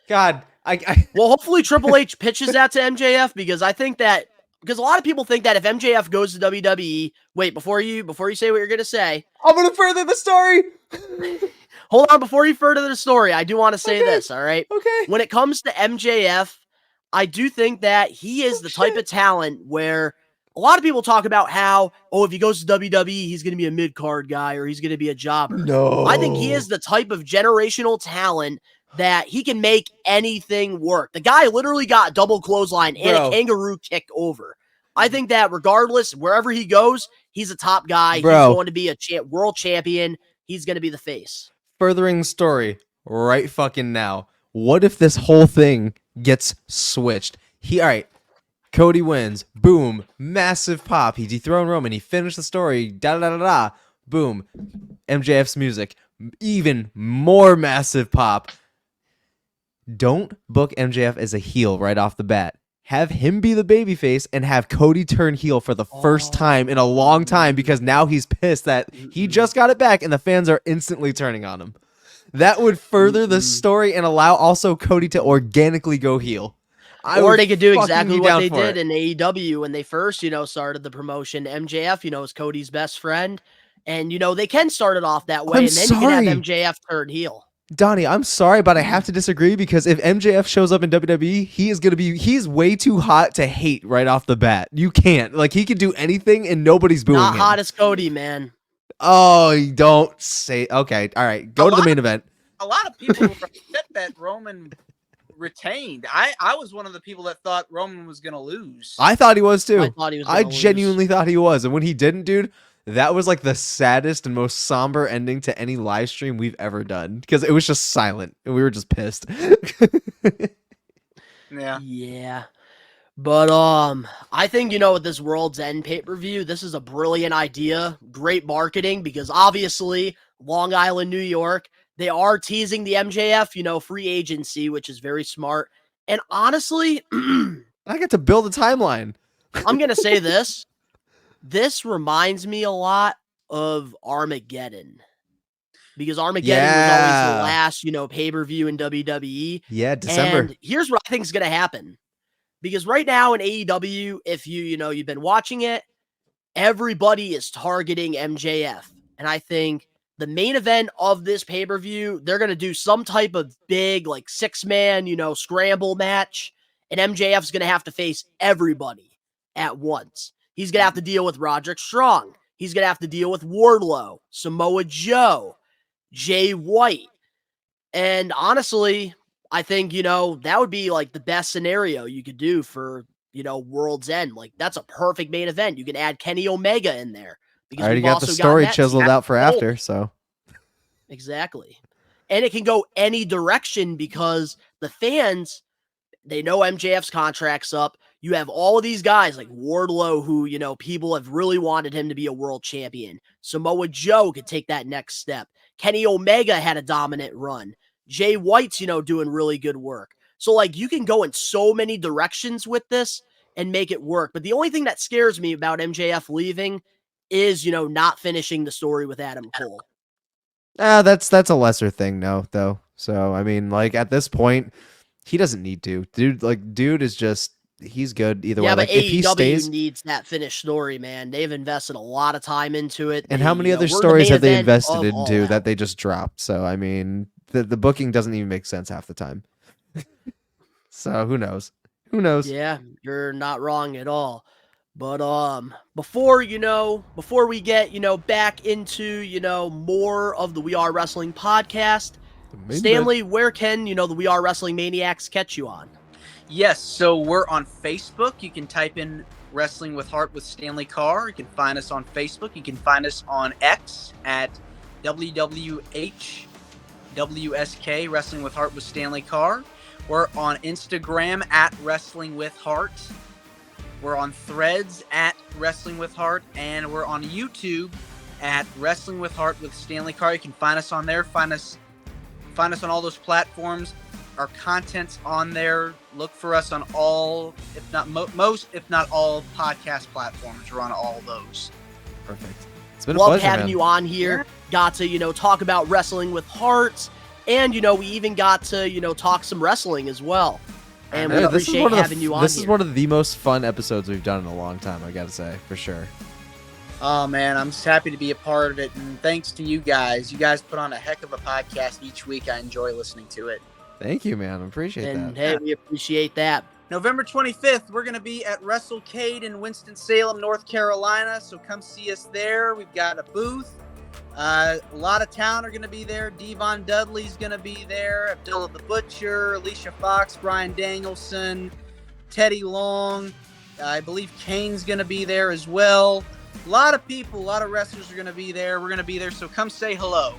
God, well, hopefully Triple H pitches that to MJF because a lot of people think that if MJF goes to WWE, wait, before you say what you're gonna say, I'm gonna further the story. Hold on, before you further the story, I do want to say this, all right? Okay. When it comes to MJF, I do think that he is the type of talent where a lot of people talk about how, if he goes to WWE, he's going to be a mid-card guy or he's going to be a jobber. No. I think he is the type of generational talent that he can make anything work. The guy literally got double clothesline and a kangaroo kick over. I think that regardless, wherever he goes, he's a top guy. He's going to be a world champion. He's going to be the face. Furthering the story right fucking now. What if this whole thing gets switched? All right, Cody wins. Boom. Massive pop. He dethroned Roman. He finished the story. Da-da-da-da-da. Boom. MJF's music. Even more massive pop. Don't book MJF as a heel right off the bat. Have him be the babyface and have Cody turn heel for the first time in a long time because now he's pissed that he just got it back and the fans are instantly turning on him. That would further the story and allow also Cody to organically go heel. Or they could do exactly what they did in AEW when they first, started the promotion. MJF, is Cody's best friend. And, they can start it off that way. And then you can have MJF turn heel. Donnie, I'm sorry, but I have to disagree because if MJF shows up in WWE, he's way too hot to hate right off the bat. You can't. Like, he could do anything and nobody's booing him. Not hot as Cody, man. Oh, you don't say. Okay, all right. Go to the main event. A lot of people were upset that Roman retained. I was one of the people that thought Roman was going to lose. I thought he was too. I thought he was I gonna lose. genuinely thought he was, and when he didn't, dude, that was like the saddest and most somber ending to any live stream we've ever done because it was just silent and we were just pissed. Yeah. Yeah. But I think, with this World's End pay-per-view, this is a brilliant idea. Great marketing because obviously Long Island, New York, they are teasing the MJF, free agency, which is very smart. And honestly, I get to build a timeline. I'm going to say this. This reminds me a lot of Armageddon. Because Armageddon was always the last, pay-per-view in WWE. Yeah, December. And here's what I think is going to happen. Because right now in AEW, if you've been watching it, everybody is targeting MJF. And I think the main event of this pay-per-view, they're going to do some type of big, like, 6-man, scramble match. And MJF's going to have to face everybody at once. He's going to have to deal with Roderick Strong. He's going to have to deal with Wardlow, Samoa Joe, Jay White. And honestly, I think, that would be like the best scenario you could do for, World's End. Like, that's a perfect main event. You can add Kenny Omega in there. I already got the story chiseled out for after, so. Exactly. And it can go any direction because the fans, they know MJF's contract's up. You have all of these guys like Wardlow who, people have really wanted him to be a world champion. Samoa Joe could take that next step. Kenny Omega had a dominant run. Jay White's, doing really good work. So, like, you can go in so many directions with this and make it work. But the only thing that scares me about MJF leaving is, not finishing the story with Adam Cole. That's a lesser thing, though. So, I mean, like, at this point, he doesn't need to. Dude is just, he's good either way. Yeah, but like, if he stays, needs that finished story, man. They've invested a lot of time into it. And how many other stories have they invested into that they just dropped? So, I mean, the booking doesn't even make sense half the time. So, who knows? Who knows? Yeah, you're not wrong at all. But before we get, back into, more of the We Are Wrestling podcast, Stanley, where can, the We Are Wrestling Maniacs catch you on? Yes, so we're on Facebook. You can type in Wrestling with Heart with Stanley Karr. You can find us on Facebook. You can find us on X at WWHWSK, Wrestling with Heart with Stanley Karr. We're on Instagram at Wrestling with Heart. We're on Threads at Wrestling with Heart. And we're on YouTube at Wrestling with Heart with Stanley Karr. You can find us on there. Find us on all those platforms. Our content's on there. Look for us on all, if not most, if not all podcast platforms. We're on all those. Perfect. It's been a Love pleasure, having man. you on here. Yeah. Got to, talk about Wrestling with Heart. And, we even got to, talk some wrestling as well. And we appreciate having you on here. This is one of the most fun episodes we've done in a long time, I gotta say, for sure. Oh, man, I'm just happy to be a part of it. And thanks to you guys. You guys put on a heck of a podcast each week. I enjoy listening to it. Thank you, man. I appreciate that. And, hey, we appreciate that. November 25th, we're going to be at WrestleCade in Winston-Salem, North Carolina. So come see us there. We've got a booth. A lot of town are going to be there. Devon Dudley's going to be there. Abdullah the Butcher, Alicia Fox, Brian Danielson, Teddy Long. I believe Kane's going to be there as well. A lot of people, a lot of wrestlers are going to be there. We're going to be there, so come say hello.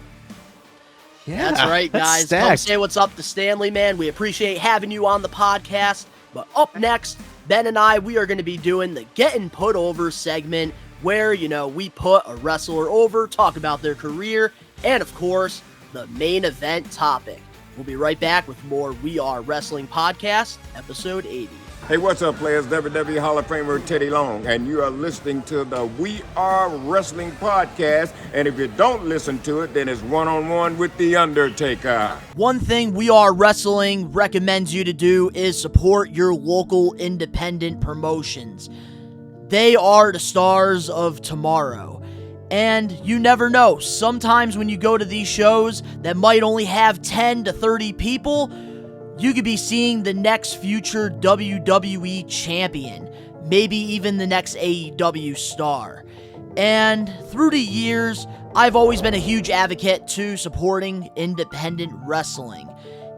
Yeah, that's right, guys. Come say what's up to Stanley, man. We appreciate having you on the podcast. But up next, Ben and I, we are going to be doing the Getting Put Over segment where, we put a wrestler over, talk about their career, and, of course, the main event topic. We'll be right back with more We Are Wrestling Podcast, episode 80. Hey, what's up, players? WWE Hall of Famer Teddy Long, and you are listening to the We Are Wrestling Podcast. And if you don't listen to it, then it's one-on-one with The Undertaker. One thing We Are Wrestling recommends you to do is support your local independent promotions. They are the stars of tomorrow. And you never know, sometimes when you go to these shows that might only have 10 to 30 people, you could be seeing the next future WWE champion, maybe even the next AEW star. And through the years, I've always been a huge advocate to supporting independent wrestling.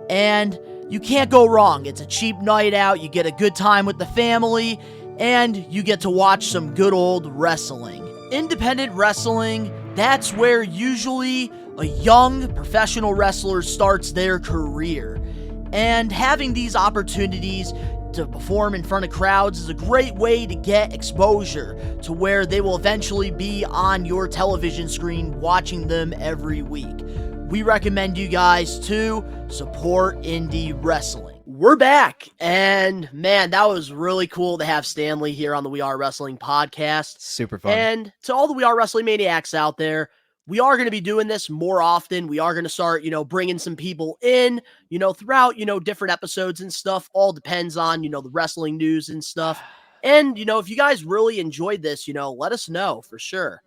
And you can't go wrong. It's a cheap night out, you get a good time with the family, and you get to watch some good old wrestling. Independent wrestling, that's where usually a young professional wrestler starts their career. And having these opportunities to perform in front of crowds is a great way to get exposure to where they will eventually be on your television screen watching them every week. We recommend you guys to support indie wrestling. We're back, and man, that was really cool to have Stanley here on the We Are Wrestling podcast. Super fun. And to all the We Are Wrestling Maniacs out there, we are going to be doing this more often. We are going to start, bringing some people in, throughout, different episodes and stuff. All depends on, the wrestling news and stuff. And, if you guys really enjoyed this, let us know for sure.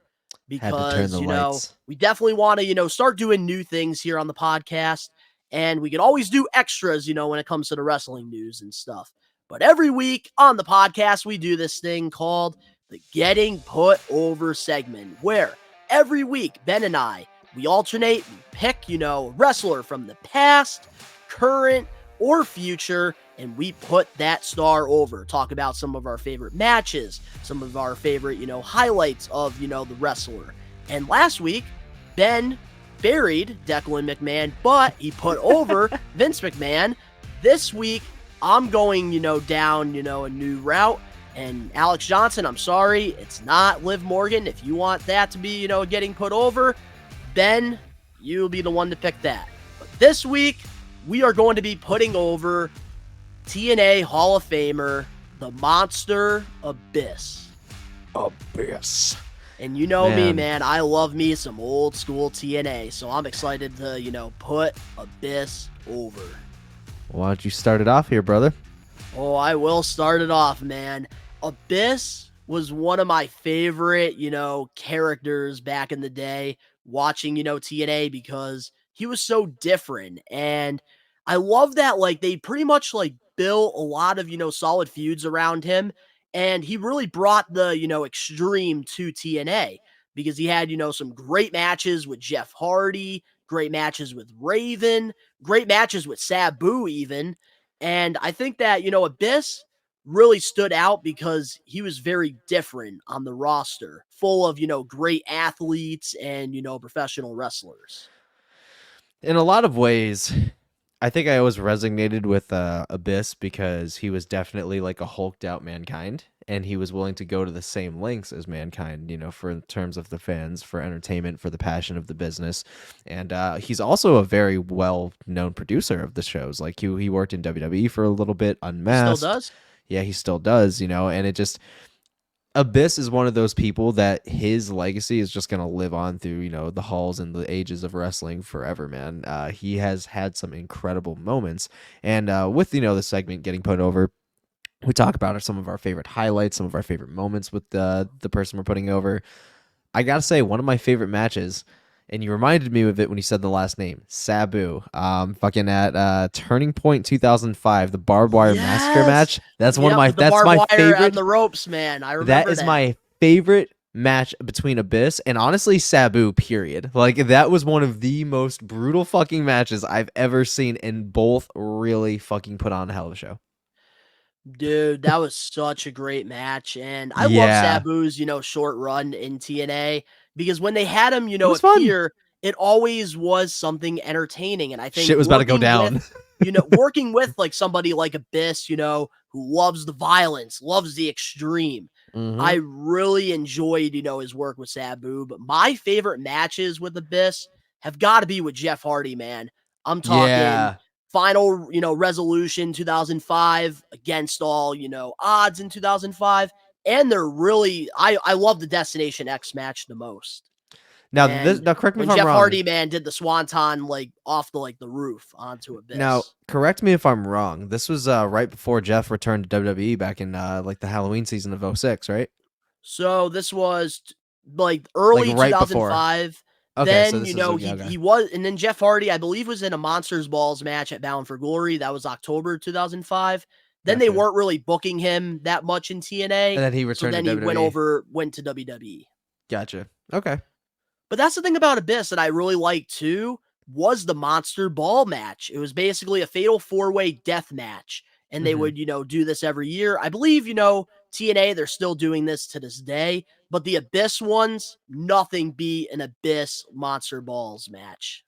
Because, we definitely want to, start doing new things here on the podcast. And we can always do extras, when it comes to the wrestling news and stuff. But every week on the podcast, we do this thing called the Getting Put Over segment, where every week, Ben and I, we alternate, we pick, a wrestler from the past, current, or future, and we put that star over. Talk about some of our favorite matches, some of our favorite, highlights of, the wrestler. And last week, Ben buried Declan McMahon, but he put over Vince McMahon. This week, I'm going, down, a new route. And Alex Johnson, I'm sorry, it's not Liv Morgan. If you want that to be, getting put over, then you'll be the one to pick that. But this week, we are going to be putting over TNA Hall of Famer, the Monster Abyss. Abyss. And you know me, man, I love me some old school TNA, so I'm excited to, put Abyss over. Why don't you start it off here, brother? Oh, I will start it off, man. Abyss was one of my favorite, characters back in the day, watching, TNA, because he was so different. And I love that, they pretty much, built a lot of, solid feuds around him. And he really brought the, extreme to TNA, because he had, some great matches with Jeff Hardy, great matches with Raven, great matches with Sabu even. And I think that, Abyss really stood out because he was very different on the roster, full of, great athletes and, professional wrestlers. In a lot of ways, I think I always resonated with Abyss because he was definitely like a hulked out Mankind, and he was willing to go to the same lengths as Mankind, for in terms of the fans, for entertainment, for the passion of the business. And he's also a very well-known producer of the shows. Like he worked in WWE for a little bit, Unmasked. Still does? Yeah, he still does, and it just... Abyss is one of those people that his legacy is just going to live on through, the halls and the ages of wrestling forever, man. He has had some incredible moments. And with, the segment getting put over, we talk about some of our favorite highlights, some of our favorite moments with the person we're putting over. I got to say, one of my favorite matches, and you reminded me of it when you said the last name, Sabu. Fucking at Turning Point 2005, the barbed wire massacre match. That's one of my. That's my favorite. On the ropes, man. I remember that is my favorite match between Abyss and honestly Sabu. Period. That was one of the most brutal fucking matches I've ever seen, and both really fucking put on a hell of a show. Dude, that was such a great match, and I love Sabu's, short run in TNA, because when they had him, appear, it always was something entertaining, and I think shit was about to go down. Working with somebody like Abyss, who loves the violence, loves the extreme. Mm-hmm. I really enjoyed, his work with Sabu, but my favorite matches with Abyss have got to be with Jeff Hardy, man. I'm talking Final, Resolution 2005 against all, odds in 2005. And they're really, I love the Destination X match the most. Now, correct me if I'm Jeff wrong. Hardy, man, did the swanton off the roof onto Abyss. Now, correct me if I'm wrong. This was right before Jeff returned to WWE back in the Halloween season of 06, right? So this was early right 2005. Before. Okay, then, so he was, and then Jeff Hardy, I believe, was in a Monsters Balls match at Bound for Glory. That was October 2005. Then they weren't really booking him that much in TNA. And then he returned to WWE. Went to WWE. Gotcha. Okay. But that's the thing about Abyss that I really liked too, was the Monster Ball match. It was basically a fatal 4-way death match. And they would, do this every year. I believe, TNA, they're still doing this to this day. But the Abyss ones, nothing beat an Abyss Monster Balls match.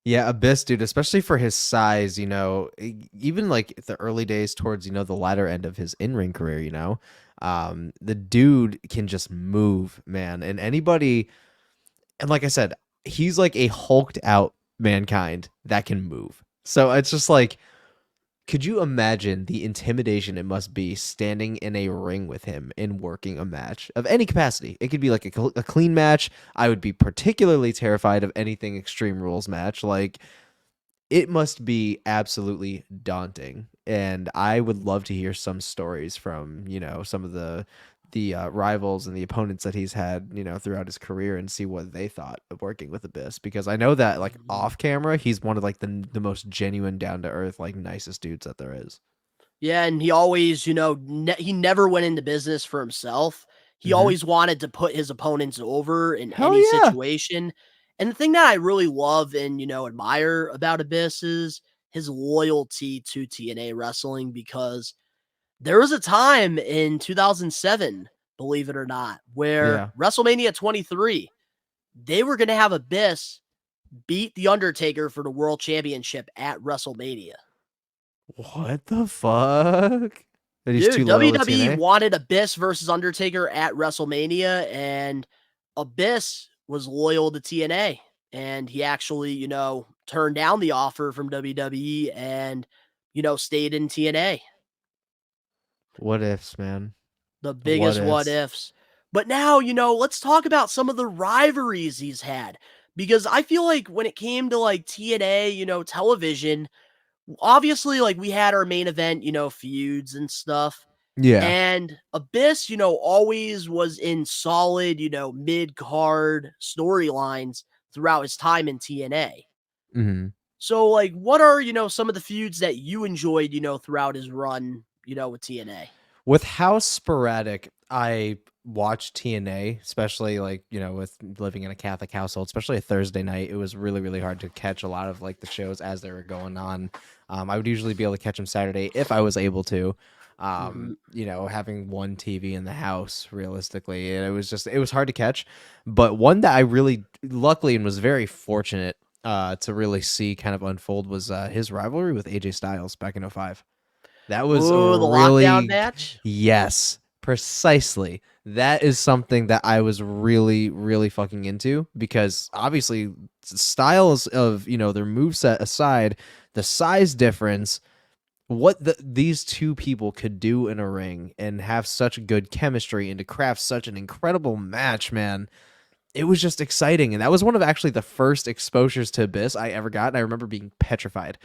Yeah, Abyss, dude, especially for his size, even like the early days towards, the latter end of his in-ring career, the dude can just move, man. And anybody, and like I said, he's like a hulked out Mankind that can move. So it's just like, could you imagine the intimidation it must be standing in a ring with him and working a match of any capacity? It could be like a clean match. I would be particularly terrified of anything Extreme Rules match. Like, it must be absolutely daunting. And I would love to hear some stories from, some of the rivals and the opponents that he's had, throughout his career, and see what they thought of working with Abyss, because I know that like off camera, he's one of like the most genuine, down to earth, like nicest dudes that there is. Yeah. And he always, he never went into business for himself. He always wanted to put his opponents over in any situation. And the thing that I really love and, admire about Abyss is his loyalty to TNA wrestling, because there was a time in 2007, believe it or not, where WrestleMania 23, they were going to have Abyss beat The Undertaker for the World Championship at WrestleMania. What the fuck? Dude, WWE wanted Abyss versus Undertaker at WrestleMania, and Abyss was loyal to TNA. And he actually, turned down the offer from WWE and, stayed in TNA. What ifs, man? The biggest what ifs. But now, let's talk about some of the rivalries he's had. Because I feel like when it came to like TNA, television, obviously like we had our main event, feuds and stuff. Yeah. And Abyss, always was in solid, mid-card storylines throughout his time in TNA. So like, what are, some of the feuds that you enjoyed, throughout his run, with TNA? With how sporadic I watched TNA, especially like, with living in a Catholic household, especially a Thursday night, it was really, really hard to catch a lot of like the shows as they were going on. I would usually be able to catch them Saturday if I was able to, having one TV in the house realistically. And it was hard to catch. But one that I really luckily and was very fortunate to really see kind of unfold was his rivalry with AJ Styles back in 2005. That was the really lockdown match? Yes, precisely. That is something that I was really, really fucking into, because obviously styles of, their moveset aside, the size difference, what these two people could do in a ring and have such good chemistry and to craft such an incredible match, man. It was just exciting. And that was one of actually the first exposures to Abyss I ever got. And I remember being petrified.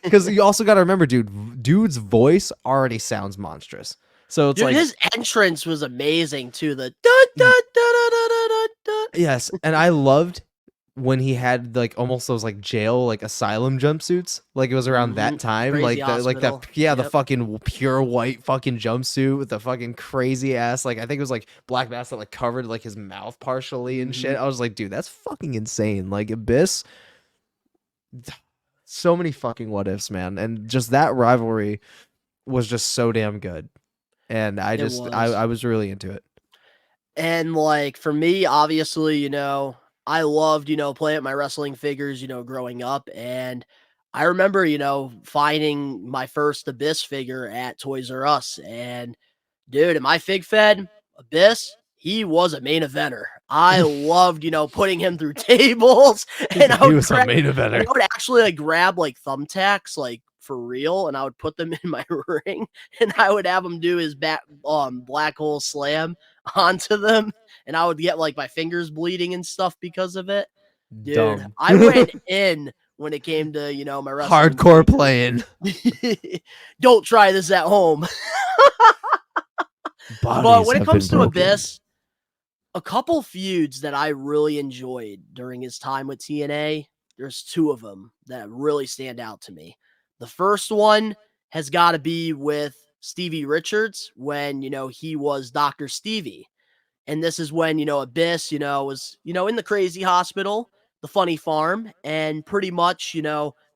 Because you also got to remember, dude's voice already sounds monstrous. So it's like his entrance was amazing too. The da, da, da, da, da, da, da. Yes. And I loved when he had like almost those like jail, like asylum jumpsuits. Like it was around that time. Crazy The fucking pure white fucking jumpsuit with the fucking crazy ass. Like I think it was like black mask that like covered like his mouth partially and shit. I was like, dude, that's fucking insane. Like Abyss. So many fucking what ifs, man. And just that rivalry was just so damn good. And I was really into it. And like for me, obviously, I loved, playing with my wrestling figures, growing up. And I remember, finding my first Abyss figure at Toys R Us. And dude, in my fig fed, Abyss, he was a main eventer. I loved, putting him through tables. And He was a main eventer. I would actually like grab like thumbtacks, like for real, and I would put them in my ring, and I would have him do his black hole slam onto them, and I would get like my fingers bleeding and stuff because of it. Dude, Dumb. I went in when it came to, my wrestling. Hardcore playing. Don't try this at home. But when it comes to Abyss, a couple feuds that I really enjoyed during his time with TNA, there's two of them that really stand out to me. The first one has got to be with Stevie Richards when, he was Dr. Stevie. And this is when, Abyss, was, in the crazy hospital, the funny farm, and pretty much,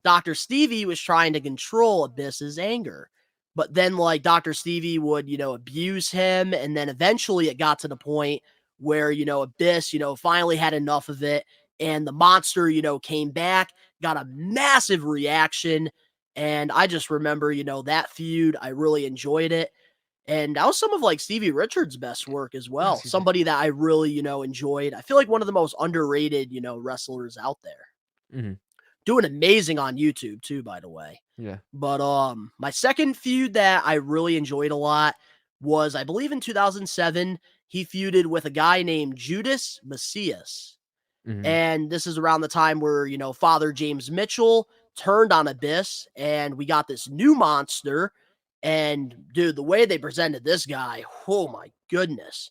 Dr. Stevie was trying to control Abyss's anger. But then, like, Dr. Stevie would, abuse him. And then eventually it got to the point where, Abyss, finally had enough of it. And the monster, came back, got a massive reaction. And I just remember, that feud, I really enjoyed it. And that was some of like Stevie Richards' best work as well. Somebody that I really, enjoyed. I feel like one of the most underrated, wrestlers out there. Mm-hmm. Doing amazing on YouTube too, by the way. Yeah. But my second feud that I really enjoyed a lot was, I believe in 2007, he feuded with a guy named Judas Macias. Mm-hmm. And this is around the time where, Father James Mitchell turned on Abyss, and we got this new monster. And dude, the way they presented this guy, oh my goodness,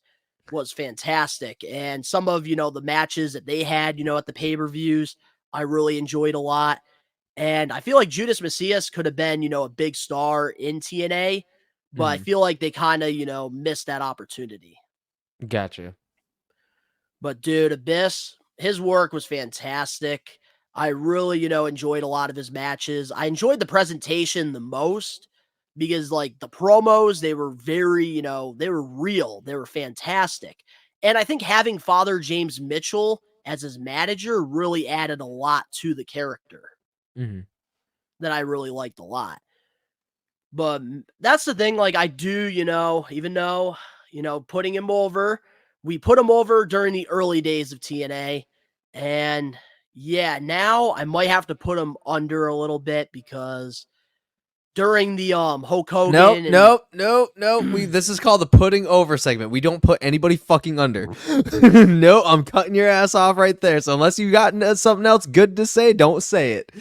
was fantastic. And some of, the matches that they had, at the pay-per-views, I really enjoyed a lot. And I feel like Judas Macias could have been, a big star in TNA, but I feel like they kind of, missed that opportunity. Gotcha. But dude, Abyss, his work was fantastic. I really, enjoyed a lot of his matches. I enjoyed the presentation the most because, like, the promos, they were very, they were real. They were fantastic. And I think having Father James Mitchell as his manager really added a lot to the character that I really liked a lot. But that's the thing, like, I do, even though, putting him over, we put him over during the early days of TNA. And yeah, now I might have to put him under a little bit because during the Hulk Hogan. Nope. This is called the putting over segment. We don't put anybody fucking under. No, I'm cutting your ass off right there. So unless you got something else good to say, don't say it.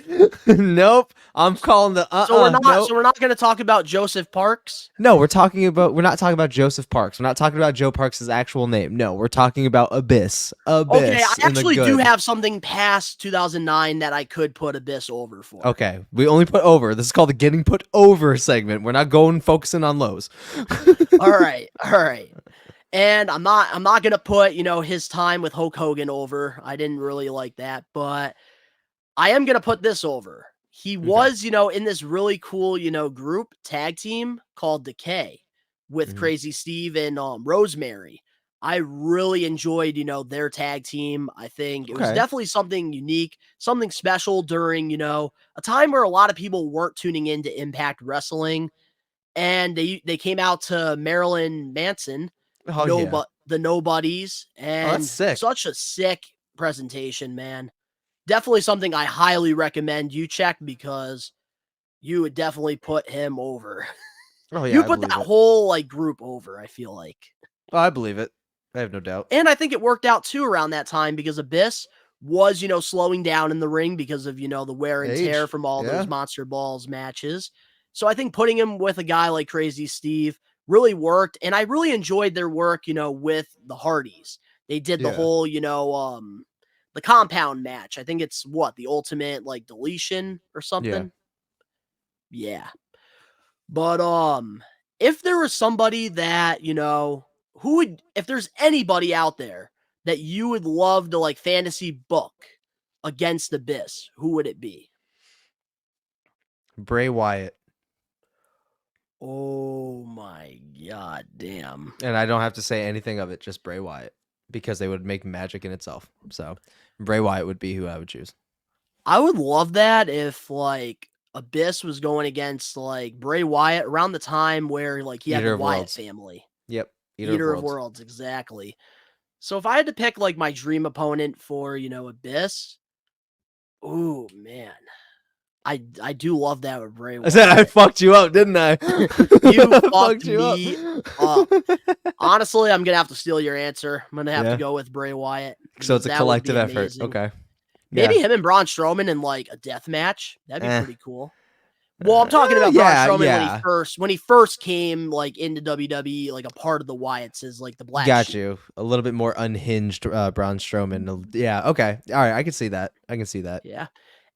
Nope. I'm calling the So we're not going to talk about Joseph Parks. No, we're not talking about Joseph Parks. We're not talking about Joe Parks' actual name. No, we're talking about Abyss. Okay, I actually do have something past 2009 that I could put Abyss over for. Okay, we only put over. This is called the getting put over segment. We're not focusing on lows. All right. And I'm not gonna put, his time with Hulk Hogan over. I didn't really like that, but I am gonna put this over. He was, in this really cool, group tag team called Decay with Crazy Steve and Rosemary. I really enjoyed, their tag team. I think it was definitely something unique, something special during, a time where a lot of people weren't tuning into Impact Wrestling. And they came out to Marilyn Manson, the Nobodies, and that's sick. Such a sick presentation, man. Definitely something I highly recommend you check because you would definitely put him over. Oh yeah, you put that whole like group over, I feel like. Oh, I believe it. I have no doubt. And I think it worked out too around that time because Abyss was, slowing down in the ring because of, the wear and tear from all those Monster Balls matches. So I think putting him with a guy like Crazy Steve really worked. And I really enjoyed their work, with the Hardys. They did the whole, the compound match. I think it's the ultimate like deletion or something. Yeah. But if there was somebody that, if there's anybody out there that you would love to like fantasy book against Abyss, who would it be? Bray Wyatt. Oh my god, damn. And I don't have to say anything of it, just Bray Wyatt. Because they would make magic in itself. So Bray Wyatt would be who I would choose. I would love that if like Abyss was going against like Bray Wyatt around the time where like he had the Wyatt family. Yep. Eater of Worlds, exactly. So if I had to pick like my dream opponent for, Abyss, oh man. I do love that with Bray Wyatt. I said I fucked you up, didn't I? You fucked me up. Honestly, I'm gonna have to steal your answer. I'm gonna have to go with Bray Wyatt. So it's a collective effort. Okay. Maybe him and Braun Strowman in like a death match. That'd be pretty cool. Well, I'm talking about Braun Strowman when he first came like into WWE, like a part of the Wyatts as like the black. Got sheep. you. A little bit more unhinged Braun Strowman. Yeah. Okay. All right. I can see that. Yeah.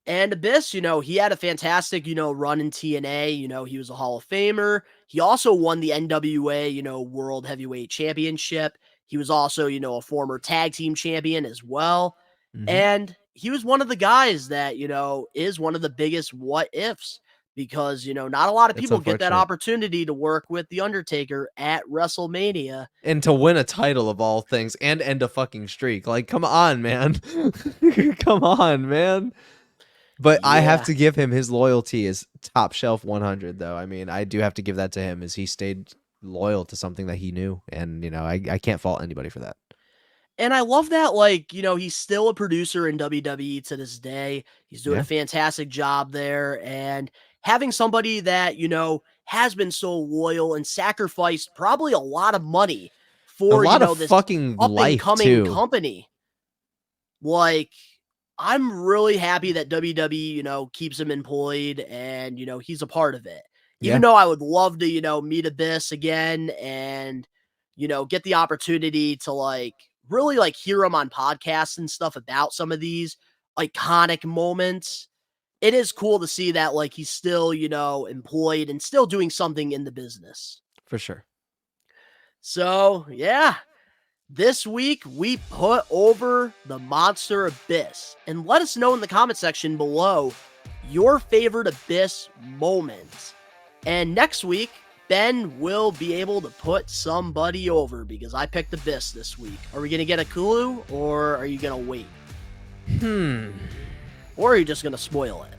And Abyss, he had a fantastic, run in TNA. He was a Hall of Famer. He also won the NWA, World Heavyweight Championship. He was also, a former tag team champion as well. Mhm. And he was one of the guys that, is one of the biggest what ifs because, not a lot of It's people get that unfortunate. opportunity to work with The Undertaker at WrestleMania. And to win a title of all things and end a fucking streak. Like, come on, man. Come on, man. But I have Yeah. to give him his loyalty is top shelf 100, though. I mean, I do have to give that to him as he stayed loyal to something that he knew. And, I can't fault anybody for that. And I love that, like, he's still a producer in WWE to this day. He's doing Yeah. a fantastic job there. And having somebody that, has been so loyal and sacrificed probably a lot of money for, A lot of this fucking up and life, coming too. company. Like, I'm really happy that WWE, keeps him employed and, he's a part of it. Yeah. Even though I would love to, meet Abyss again and, get the opportunity to really hear him on podcasts and stuff about some of these iconic moments. It is cool to see that he's still, employed and still doing something in the business. For sure. So, yeah. This week, we put over the Monster Abyss. And let us know in the comment section below your favorite Abyss moments. And next week, Ben will be able to put somebody over because I picked Abyss this week. Are we going to get a clue or are you going to wait? Or are you just going to spoil it?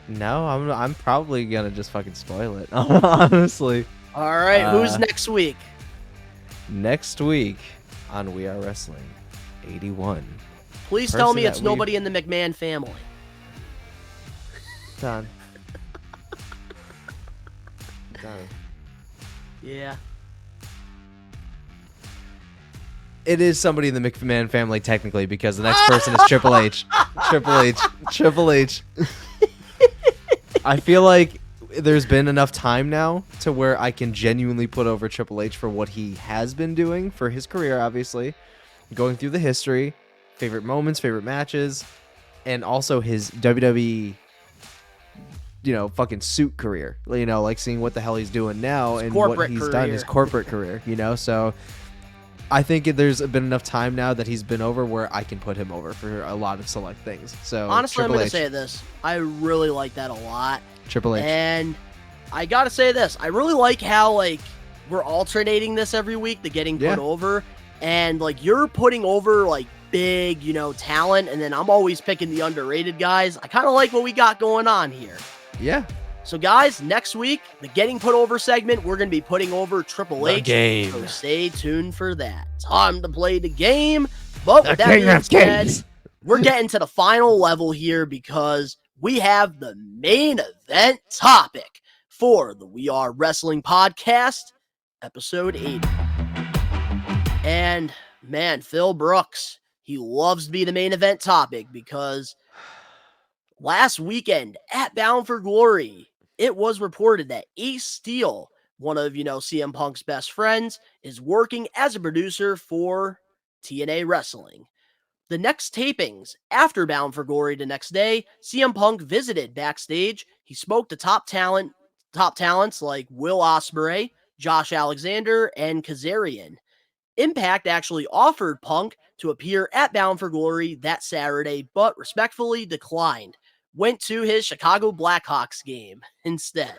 No, I'm probably going to just fucking spoil it, honestly. All right, who's next week? Next week on We Are Wrestling 81. Please tell me Person it's that we- nobody in the McMahon family. Done. Yeah. It is somebody in the McMahon family, technically, because the next person is Triple H. Triple H. I feel like there's been enough time now to where I can genuinely put over Triple H for what he has been doing for his career, obviously. Going through the history, favorite moments, favorite matches, and also his WWE, fucking suit career. Seeing what the hell he's doing now and what he's done, his corporate career, So I think there's been enough time now that he's been over where I can put him over for a lot of select things. So Honestly, Triple I'm going H. to say this. I really like that a lot. Triple H. And I got to say this. I really like how, we're alternating this every week, the getting put over. And, you're putting over, big, talent. And then I'm always picking the underrated guys. I kind of like what we got going on here. Yeah. So, guys, next week, the Getting Put Over segment, we're going to be putting over Triple H. Game. So stay tuned for that. Time to play the game. But with that being said, we're getting to the final level here because we have the main event topic for the We Are Wrestling podcast, episode 80. And, man, Phil Brooks, he loves to be the main event topic because last weekend at Bound for Glory, it was reported that Ace Steel, one of, CM Punk's best friends, is working as a producer for TNA Wrestling. The next tapings after Bound for Glory the next day, CM Punk visited backstage. He spoke to top talents like Will Ospreay, Josh Alexander, and Kazarian. Impact actually offered Punk to appear at Bound for Glory that Saturday, but respectfully declined. Went to his Chicago Blackhawks game instead.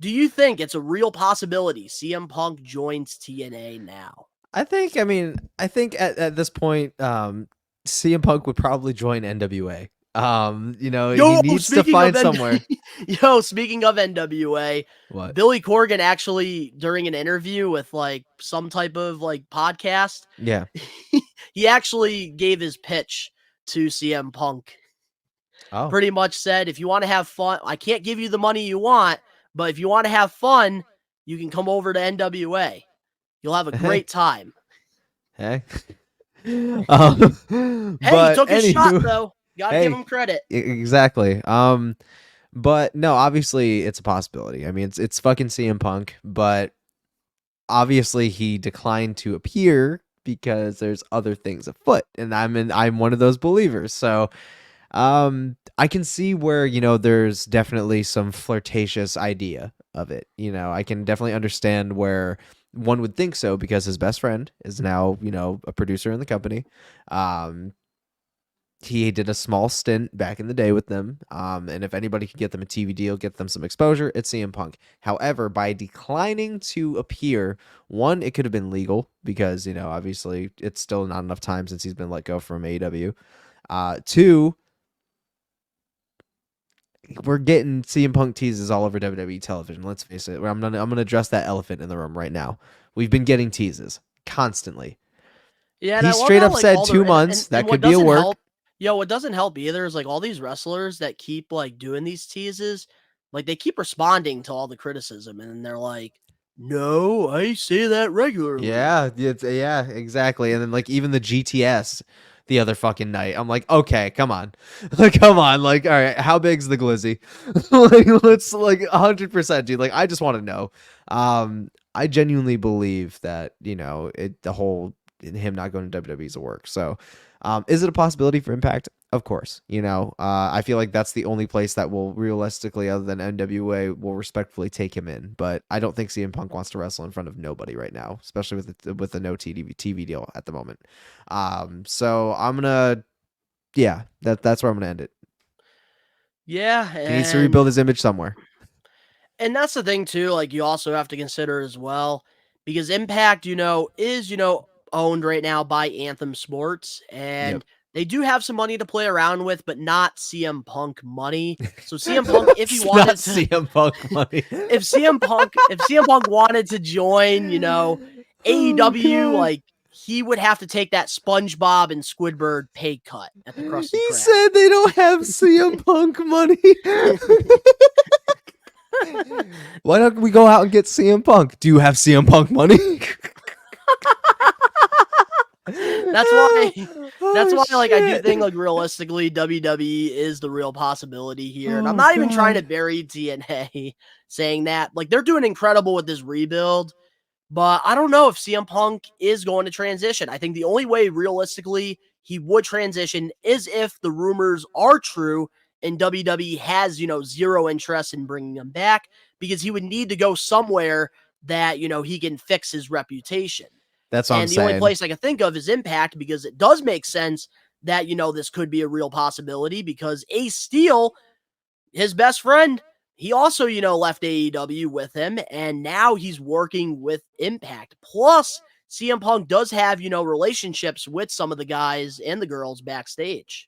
Do you think it's a real possibility CM Punk joins TNA now? I think at this point, CM Punk would probably join NWA. He needs to find somewhere. Speaking of NWA, What? Billy Corgan actually, during an interview with some type of podcast, Yeah. he actually gave his pitch to CM Punk. Oh. Pretty much said, if you want to have fun, I can't give you the money you want, but if you want to have fun, you can come over to NWA. You'll have a great time. Hey. Hey, he took his shot, though. Gotta give him credit. Exactly. But no, obviously it's a possibility. I mean, it's fucking CM Punk, but obviously he declined to appear because there's other things afoot, and I'm one of those believers. So I can see where, there's definitely some flirtatious idea of it. I can definitely understand where One would think so because his best friend is now, a producer in the company. He did a small stint back in the day with them. And if anybody could get them a TV deal, get them some exposure, it's CM Punk. However, by declining to appear, one, it could have been legal because, obviously it's still not enough time since he's been let go from AEW. Two, we're getting CM Punk teases all over WWE television. Let's face it. I'm gonna address that elephant in the room right now. We've been getting teases constantly. Yeah, and he I love straight how, up like, said all the- 2 and- months. and That what could be a doesn't work. help- Yo, what doesn't help either is like all these wrestlers that keep like doing these teases, like they keep responding to all the criticism, and they're like, "No, I say that regularly." Yeah, yeah, exactly. And then like even the GTS the other fucking night, I'm like, okay, come on, come on, like, all right, how big's the glizzy? Like, let's like 100%, dude. Like, I just want to know. I genuinely believe that the whole him not going to WWE is a work. So, is it a possibility for Impact? Of course. I feel like that's the only place that will realistically, other than NWA, will respectfully take him in. But I don't think CM Punk wants to wrestle in front of nobody right now, especially with the no TV deal at the moment. So I'm gonna, yeah, that's where I'm gonna end it. Yeah, He needs to rebuild his image somewhere. and that's the thing too. Like you also have to consider as well, because Impact, is owned right now by Anthem Sports, and Yep. they do have some money to play around with, but not CM Punk money. So CM Punk, if he It's wanted not to, CM Punk money. if CM Punk wanted to join, AEW, God. like he would have to take that SpongeBob and Squidward pay cut at the Krusty He Krab. said they don't have CM Punk money. Why don't we go out and get CM Punk? Do you have CM Punk money? That's why like I do shit. think like realistically WWE is the real possibility here. And I'm Oh, not even trying to God. bury TNA saying that. Like they're doing incredible with this rebuild, but I don't know if CM Punk is going to transition. I think the only way realistically he would transition is if the rumors are true and WWE has, zero interest in bringing him back, because he would need to go somewhere that, he can fix his reputation. That's what I'm And the only saying. place I can think of is Impact, because it does make sense that, this could be a real possibility, because Ace Steel, his best friend, he also, left AEW with him, and now he's working with Impact. Plus, CM Punk does have, relationships with some of the guys and the girls backstage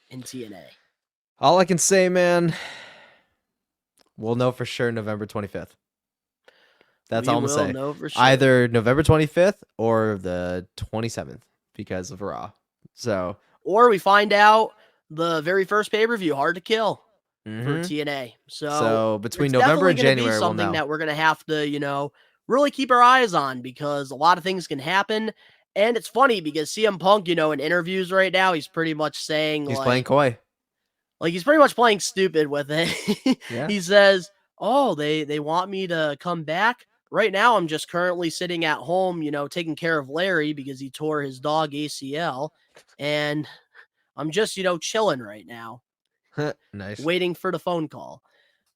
in TNA. All I can say, man, we'll know for sure November 25th. That's all I'm We gonna will say. know for sure. Either November 25th or the 27th because of Raw. So, Or we find out the very first pay-per-view, Hard to Kill, for mhm. TNA. So between it's November and definitely gonna be January, we'll something know. that we're gonna have to, really keep our eyes on, because a lot of things can happen. And it's funny because CM Punk, in interviews right now, he's pretty much saying He's playing coy. like he's pretty much playing stupid with it. Yeah. He says, "Oh, they want me to come back. Right now, I'm just currently sitting at home, taking care of Larry because he tore his dog ACL, and I'm just, chilling right now, Nice. waiting for the phone call."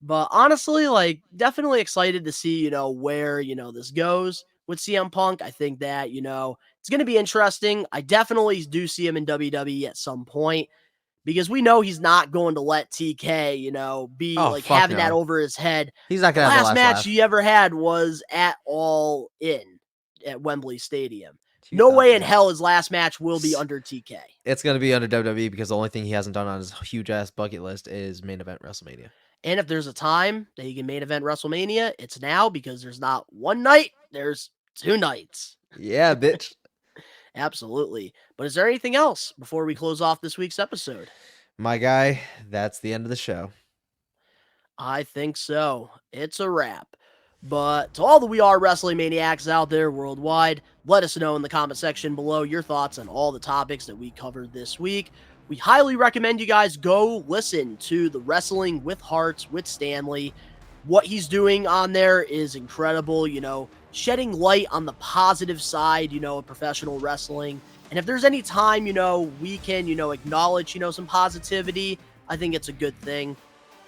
But honestly, like, definitely excited to see, where, this goes with CM Punk. I think that, it's going to be interesting. I definitely do see him in WWE at some point, because we know he's not going to let TK, be Oh, like fuck having that no. over his head. He's not The gonna have the last last match laugh. he ever had was at All In at Wembley Stadium. No way in hell his last match will be under TK. It's gonna be under WWE because the only thing he hasn't done on his huge ass bucket list is main event WrestleMania. And if there's a time that he can main event WrestleMania, it's now, because there's not one night, there's 2 nights. Yeah, bitch. Absolutely. But is there anything else before we close off this week's episode? My guy, that's the end of the show. I think so. It's a wrap. But to all the We Are Wrestling Maniacs out there worldwide, let us know in the comment section below your thoughts on all the topics that we covered this week. We highly recommend you guys go listen to the Wrestling with Hearts with Stanley. What he's doing on there is incredible, shedding light on the positive side, of professional wrestling. And if there's any time, we can, acknowledge, some positivity, I think it's a good thing.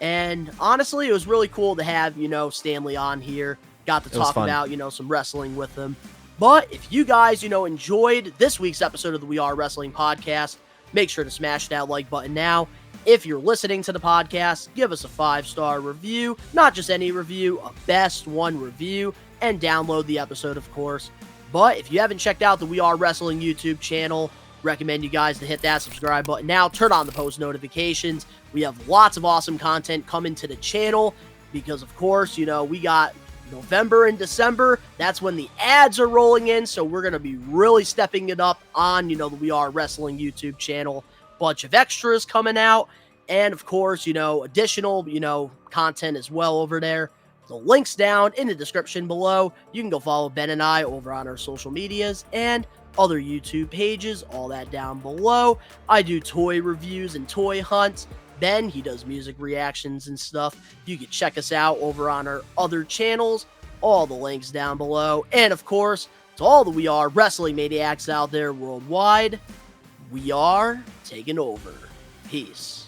And honestly, it was really cool to have, Stanley on here, got to It was talk fun. about, some wrestling with him. But if you guys, enjoyed this week's episode of the We Are Wrestling podcast, make sure to smash that like button now. If you're listening to the podcast, give us a 5-star review, not just any review, a best one review, and download the episode, of course. But if you haven't checked out the We Are Wrestling YouTube channel, recommend you guys to hit that subscribe button now. Turn on the post notifications. We have lots of awesome content coming to the channel because, of course, we got November and December. That's when the ads are rolling in, so we're going to be really stepping it up on, the We Are Wrestling YouTube channel. Bunch of extras coming out, and of course, additional, content as well over there. The link's down in the description below. You can go follow Ben and I over on our social medias and other YouTube pages, all that down below. I do toy reviews and toy hunts. Ben, he does music reactions and stuff. You can check us out over on our other channels. All the links down below. And of course, to all the We Are Wrestling Maniacs out there worldwide, we are taking over. Peace.